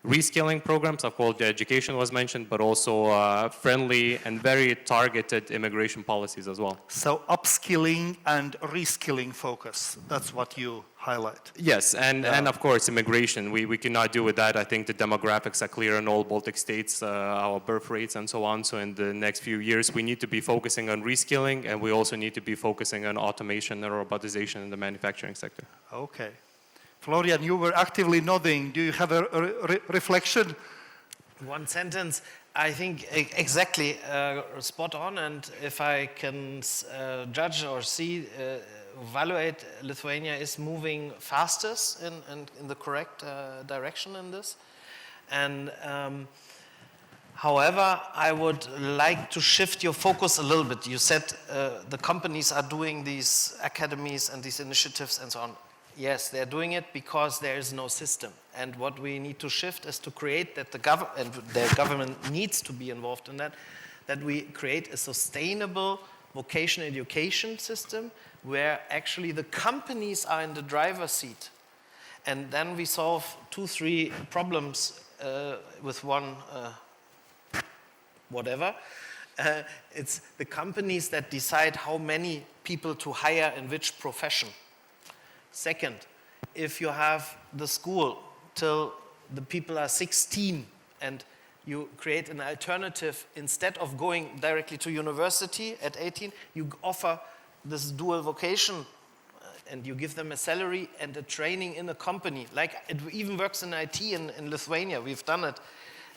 reskilling programs, of course, the education was mentioned, but also friendly and very targeted immigration policies as well. So upskilling and reskilling focus, that's what you highlight. Yes, and of course immigration. We cannot do with that. I think the demographics are clear in all Baltic states, our birth rates and so on. So in the next few years, we need to be focusing on reskilling, and we also need to be focusing on automation and robotization in the manufacturing sector. Okay. Florian, you were actively nodding. Do you have a reflection? One sentence. I think exactly spot on, and if I can judge or evaluate, Lithuania is moving fastest in the correct direction in this. And however, I would like to shift your focus a little bit. You said the companies are doing these academies and these initiatives and so on. Yes, they're doing it because there is no system. And what we need to shift is to create that the government needs to be involved in that we create a sustainable vocational education system where actually the companies are in the driver's seat. And then we solve 2-3 problems with one whatever. It's the companies that decide how many people to hire in which profession. Second, if you have the school till the people are 16 and you create an alternative, instead of going directly to university at 18, you offer this dual vocation and you give them a salary and a training in a company. Like it even works in IT in Lithuania. We've done it.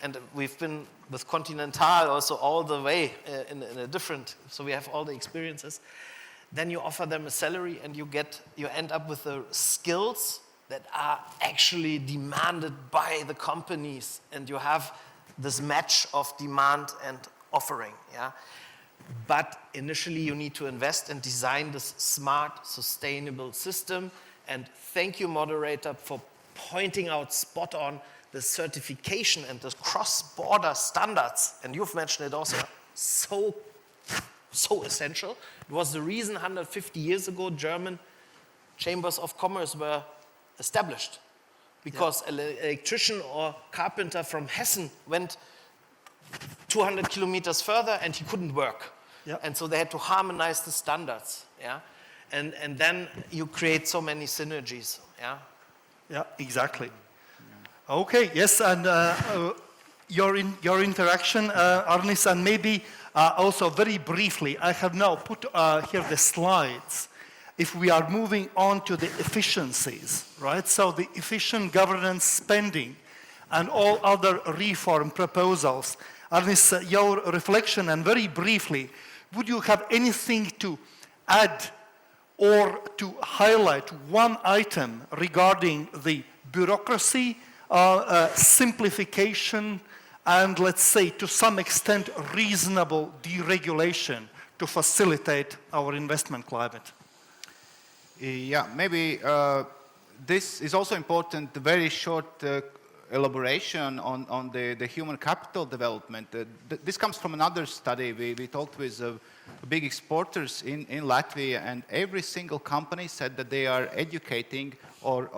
And we've been with Continental also all the way in a different, so we have all the experiences. Then you offer them a salary and you end up with the skills that are actually demanded by the companies, and you have this match of demand and offering. Yeah? But initially you need to invest and design this smart, sustainable system. And thank you, Moderator, for pointing out spot on the certification and the cross-border standards. And you've mentioned it also, so essential. It was the reason 150 years ago German chambers of commerce were established. Because an electrician or carpenter from Hessen went 200 kilometers further and he couldn't work. Yep. And so they had to harmonize the standards. Yeah? And then you create so many synergies. Yeah, yeah, exactly. Okay, yes, and your interaction, Arnis, and maybe also very briefly, I have now put here the slides. If we are moving on to the efficiencies, right? So the efficient governance spending and all other reform proposals. Arnis, your reflection, and very briefly, would you have anything to add or to highlight one item regarding the bureaucracy, simplification, and let's say to some extent reasonable deregulation to facilitate our investment climate? Yeah, maybe this is also important, the very short elaboration on the human capital development. This comes from another study. We talked with big exporters in Latvia, and every single company said that they are educating or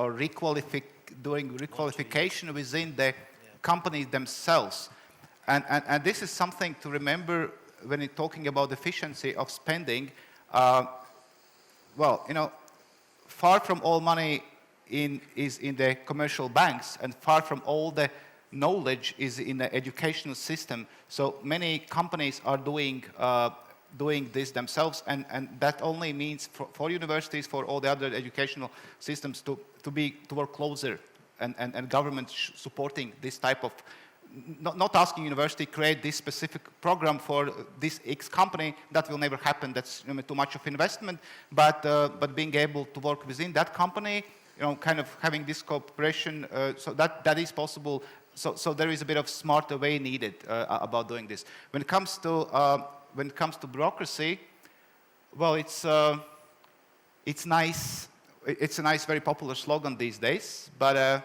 doing requalification within the companies themselves. And this is something to remember when you're talking about efficiency of spending. Well, you know, far from all money is in the commercial banks, and far from all the knowledge is in the educational system. So many companies are doing this themselves, and that only means for universities, for all the other educational systems to work closer, and government supporting this type of, not asking university create this specific program for this X company. That will never happen. That's too much of investment. But being able to work within that company, kind of having this cooperation, so that is possible. So there is a bit of smarter way needed about doing this. When it comes to bureaucracy, well, it's nice. It's a nice, very popular slogan these days. But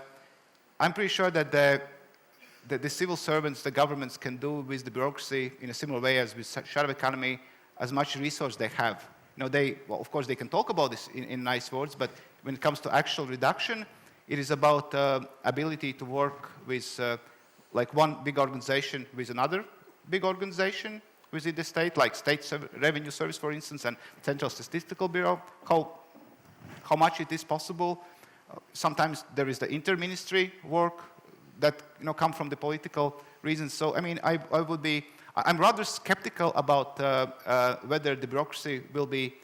I'm pretty sure that the civil servants, the governments can do with the bureaucracy in a similar way as with shadow economy, as much resource they have. Well, of course, they can talk about this in nice words, but when it comes to actual reduction, it is about ability to work with like one big organization with another big organization within the state, like State Revenue Service, for instance, and Central Statistical Bureau, how much it is possible. Sometimes there is the inter-ministry work that come from the political reasons. So, I mean, I'm rather skeptical about whether the bureaucracy will be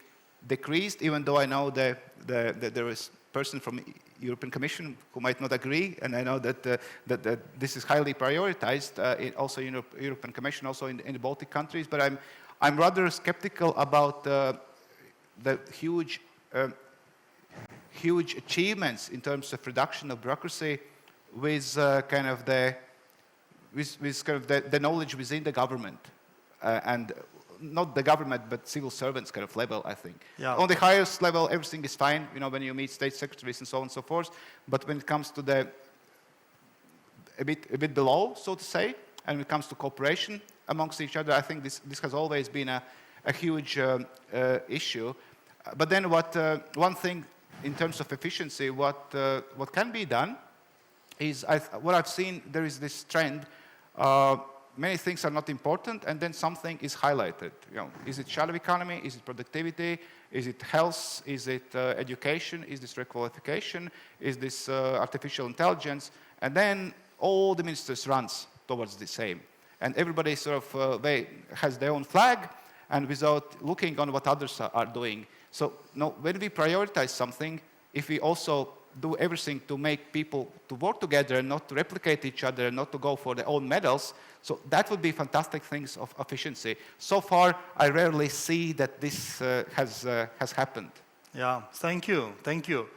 decreased, even though I know that there is a person from the European Commission who might not agree, and I know that this is highly prioritized, also in European Commission, also in the Baltic countries. But I'm rather skeptical about the huge achievements in terms of reduction of bureaucracy with kind of the knowledge within the government, and not the government, but civil servants kind of level, I think. Yeah. On the highest level, everything is fine, when you meet state secretaries and so on and so forth. But when it comes to a bit below, so to say, and when it comes to cooperation amongst each other, I think this has always been a huge issue. But then one thing in terms of efficiency, what can be done is, what I've seen, there is this trend. Many things are not important, and then something is highlighted. Is it shadow economy? Is it productivity? Is it health? Is it education? Is this requalification? Is this artificial intelligence? And then all the ministers runs towards the same, and everybody sort of has their own flag, and without looking on what others are doing. So now, when we prioritize something, if we also do everything to make people to work together and not to replicate each other and not to go for their own medals, so that would be fantastic things of efficiency. So far, I rarely see that this has happened. Yeah, thank you, thank you.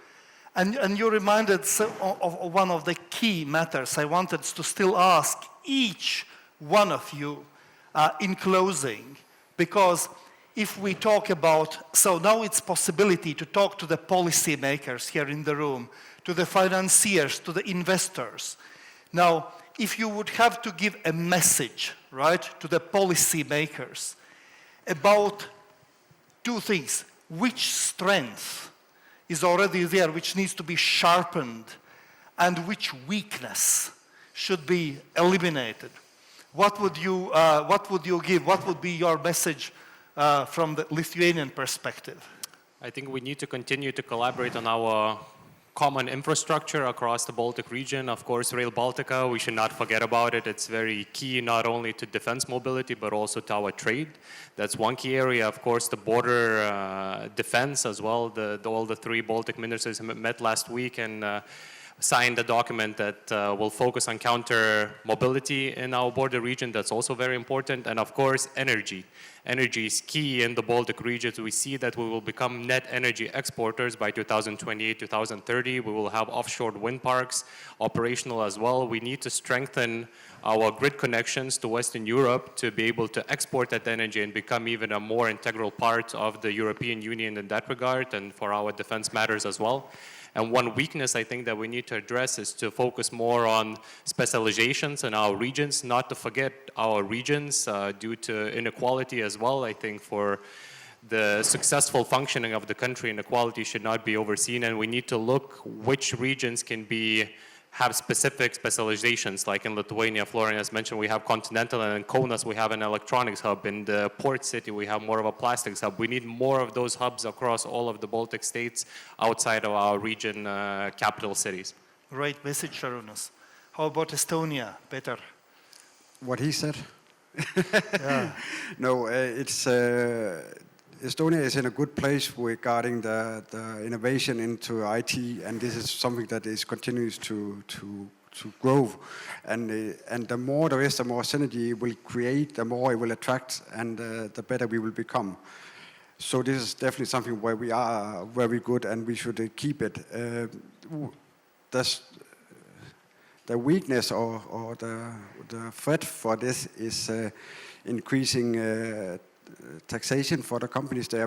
And you reminded of one of the key matters I wanted to still ask each one of you in closing, because if we talk about, so now it's possibility to talk to the policymakers here in the room, to the financiers, to the investors. Now, if you would have to give a message, right, to the policymakers about two things, which strength is already there, which needs to be sharpened, and which weakness should be eliminated. What would you give? What would be your message from the Lithuanian perspective? I think we need to continue to collaborate on our common infrastructure across the Baltic region. Of course, Rail Baltica, we should not forget about it. It's very key not only to defense mobility, but also to our trade. That's one key area. Of course, the border defense as well. All the three Baltic ministers met last week and signed a document that will focus on counter mobility in our border region. That's also very important. And of course, energy. Energy is key in the Baltic region. We see that we will become net energy exporters by 2028, 2030. We will have offshore wind parks operational as well. We need to strengthen our grid connections to Western Europe to be able to export that energy and become even a more integral part of the European Union in that regard, and for our defense matters as well. And one weakness I think that we need to address is to focus more on specializations in our regions, not to forget our regions due to inequality as well. I think for the successful functioning of the country, inequality should not be overseen, and we need to look which regions can have specific specializations. Like in Lithuania, Florian has mentioned, we have continental, and in Kaunas we have an electronics hub. In the port city we have more of a plastics hub. We need more of those hubs across all of the Baltic states outside of our region capital cities. Great message, Šarūnas. How about Estonia, Peter? What he said? Yeah. No, it's Estonia is in a good place regarding the innovation into IT, and this is something that is continues to grow. And the more there is, the more synergy it will create, the more it will attract, and the better we will become. So this is definitely something where we are very good, and we should keep it. The weakness or the threat for this is increasing taxation for the companies. They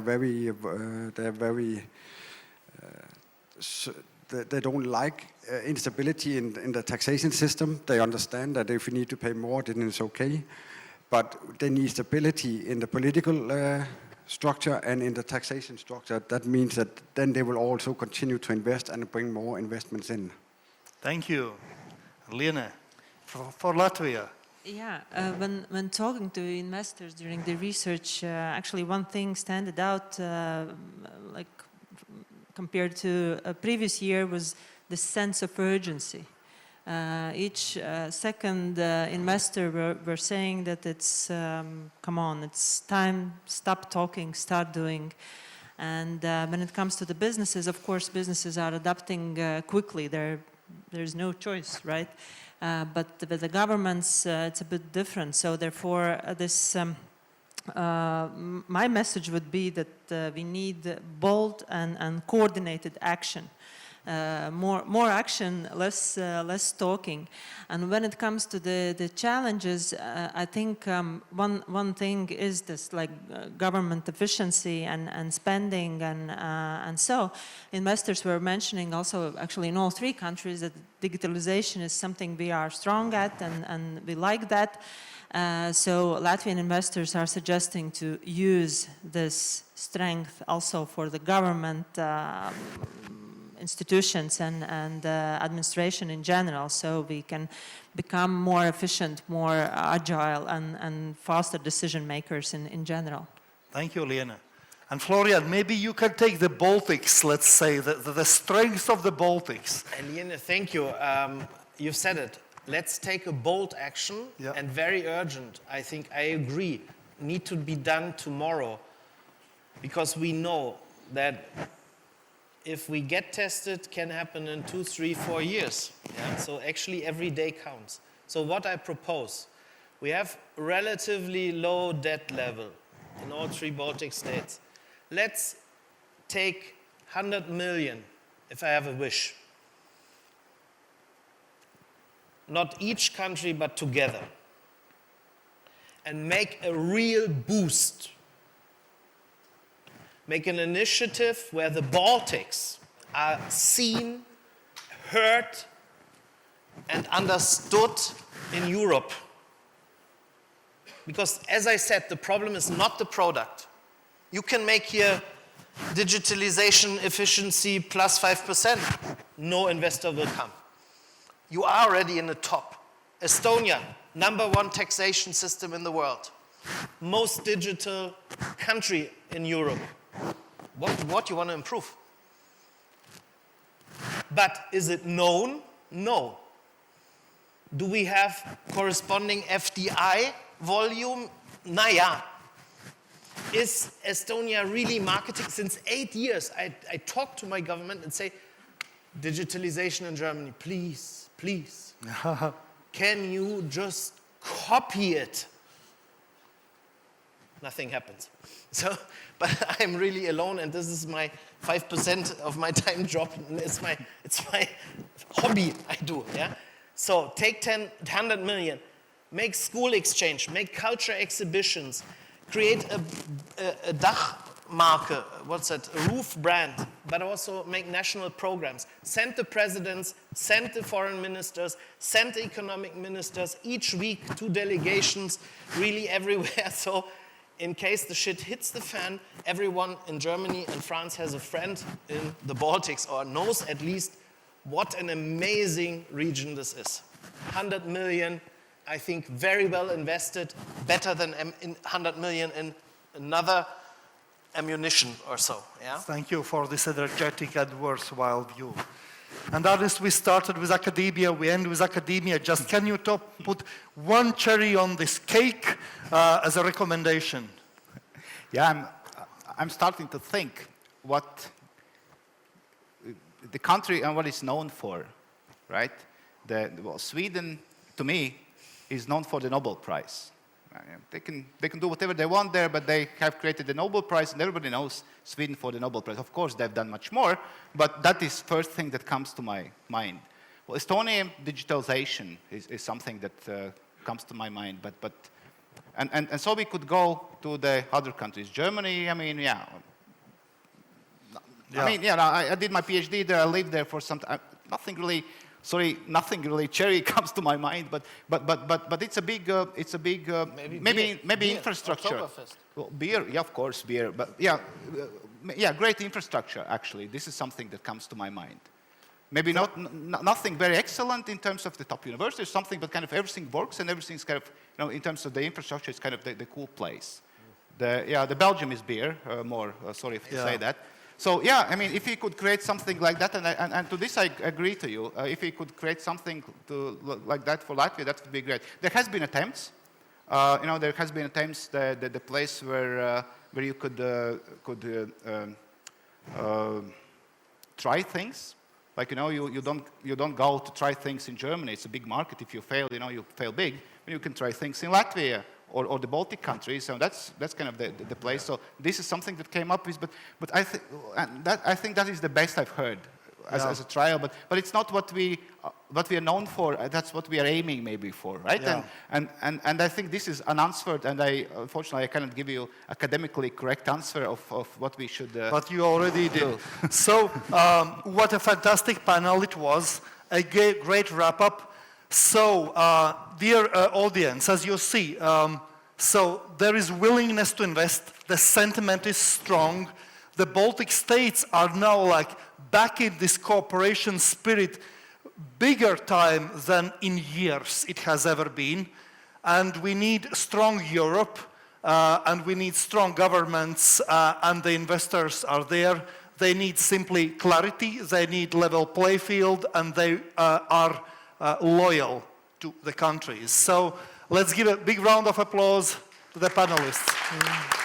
don't like instability in the taxation system. They understand that if we need to pay more, then it's okay. But they need stability in the political structure and in the taxation structure. That means that then they will also continue to invest and bring more investments in. Thank you. Liene, for Latvia. Yeah, when talking to investors during the research, actually one thing standed out, like compared to a previous year, was the sense of urgency. Each second investor were saying that it's, come on, it's time, stop talking, start doing. And when it comes to the businesses, of course, businesses are adapting quickly. There's no choice, right? But with the governments, it's a bit different. So therefore, my message would be that we need bold and coordinated action. More action, less talking. And when it comes to the challenges, I think one thing is this, like government efficiency and spending, and so investors were mentioning also actually in all three countries that digitalization is something we are strong at and we like that. So Latvian investors are suggesting to use this strength also for the government institutions and administration in general, so we can become more efficient, more agile, and faster decision makers in general. Thank you, Liene. And Florian, maybe you can take the Baltics, let's say, the strength of the Baltics. And Liene, thank you. You've said it. Let's take a bold action, and very urgent. I think I agree. need to be done tomorrow, because we know that if we get tested, can happen in 2, 3, 4 years. Yeah? So actually every day counts. So what I propose, we have relatively low debt level in all 3 Baltic states. Let's take 100 million, if I have a wish. Not each country, but together. And make a real boost. Make an initiative where the Baltics are seen, heard, and understood in Europe. Because, as I said, the problem is not the product. You can make here digitalization efficiency plus 5%. No investor will come. You are already in the top. Estonia, #1 taxation system in the world. Most digital country in Europe. What you want to improve? But is it known? No. Do we have corresponding FDI volume? Naja. Is Estonia really marketing? Since 8 years, I talk to my government and say, digitalization in Germany, please, please. Can you just copy it? Nothing happens. So, but I'm really alone, and this is my 5% of my time job. It's my hobby I do. Yeah. So take 100 million, make school exchange, make culture exhibitions, create a Dachmarke, what's that? A roof brand, but also make national programs. Send the presidents, send the foreign ministers, send the economic ministers each week 2 delegations, really everywhere. So, in case the shit hits the fan, everyone in Germany and France has a friend in the Baltics, or knows at least what an amazing region this is. 100 million, I think, very well invested, better than 100 million in another ammunition or so. Yeah? Thank you for this energetic and worthwhile view. And Arnis, we started with academia, we end with academia. Just can you put one cherry on this cake as a recommendation? Yeah, I'm starting to think what the country and what it's known for, right? Well, Sweden, to me, is known for the Nobel Prize. They can do whatever they want there, but they have created the Nobel Prize, and everybody knows Sweden for the Nobel Prize. Of course, they've done much more, but that is first thing that comes to my mind. Well, Estonia digitalization is something that comes to my mind, and so we could go to the other countries. Germany, I mean, yeah. I mean, yeah. I did my PhD there. I lived there for some time. Nothing really cherry comes to my mind, but it's a big maybe infrastructure. Well, beer, yeah, of course, beer, but yeah, great infrastructure. Actually, this is something that comes to my mind. Maybe nothing very excellent in terms of the top universities, something, but kind of everything works and everything's kind of, in terms of the infrastructure, it's kind of the cool place. The Belgium is beer more. Sorry if I say that. So yeah, I mean, if we could create something like that, and to this I agree to you, if we could create something like that for Latvia, that would be great. There has been attempts. There has been attempts. The place where you could try things. Like, you don't go to try things in Germany. It's a big market. If you fail, you fail big. You can try things in Latvia or the Baltic countries. So that's kind of the place. So this is something that came up with. But I think that is the best I've heard as a trial. But it's not what we are known for. That's what we are aiming maybe for, right? Yeah. And I think this is unanswered. And unfortunately I cannot give you academically correct answer of what we should. But you already did. So what a fantastic panel it was. A great wrap up. So dear audience, as you see, so there is willingness to invest. The sentiment is strong. The Baltic states are now like back in this cooperation spirit, bigger time than in years it has ever been. And we need strong Europe, and we need strong governments, and the investors are there. They need simply clarity, they need level play field, and they are loyal to the countries. So let's give a big round of applause to the panelists.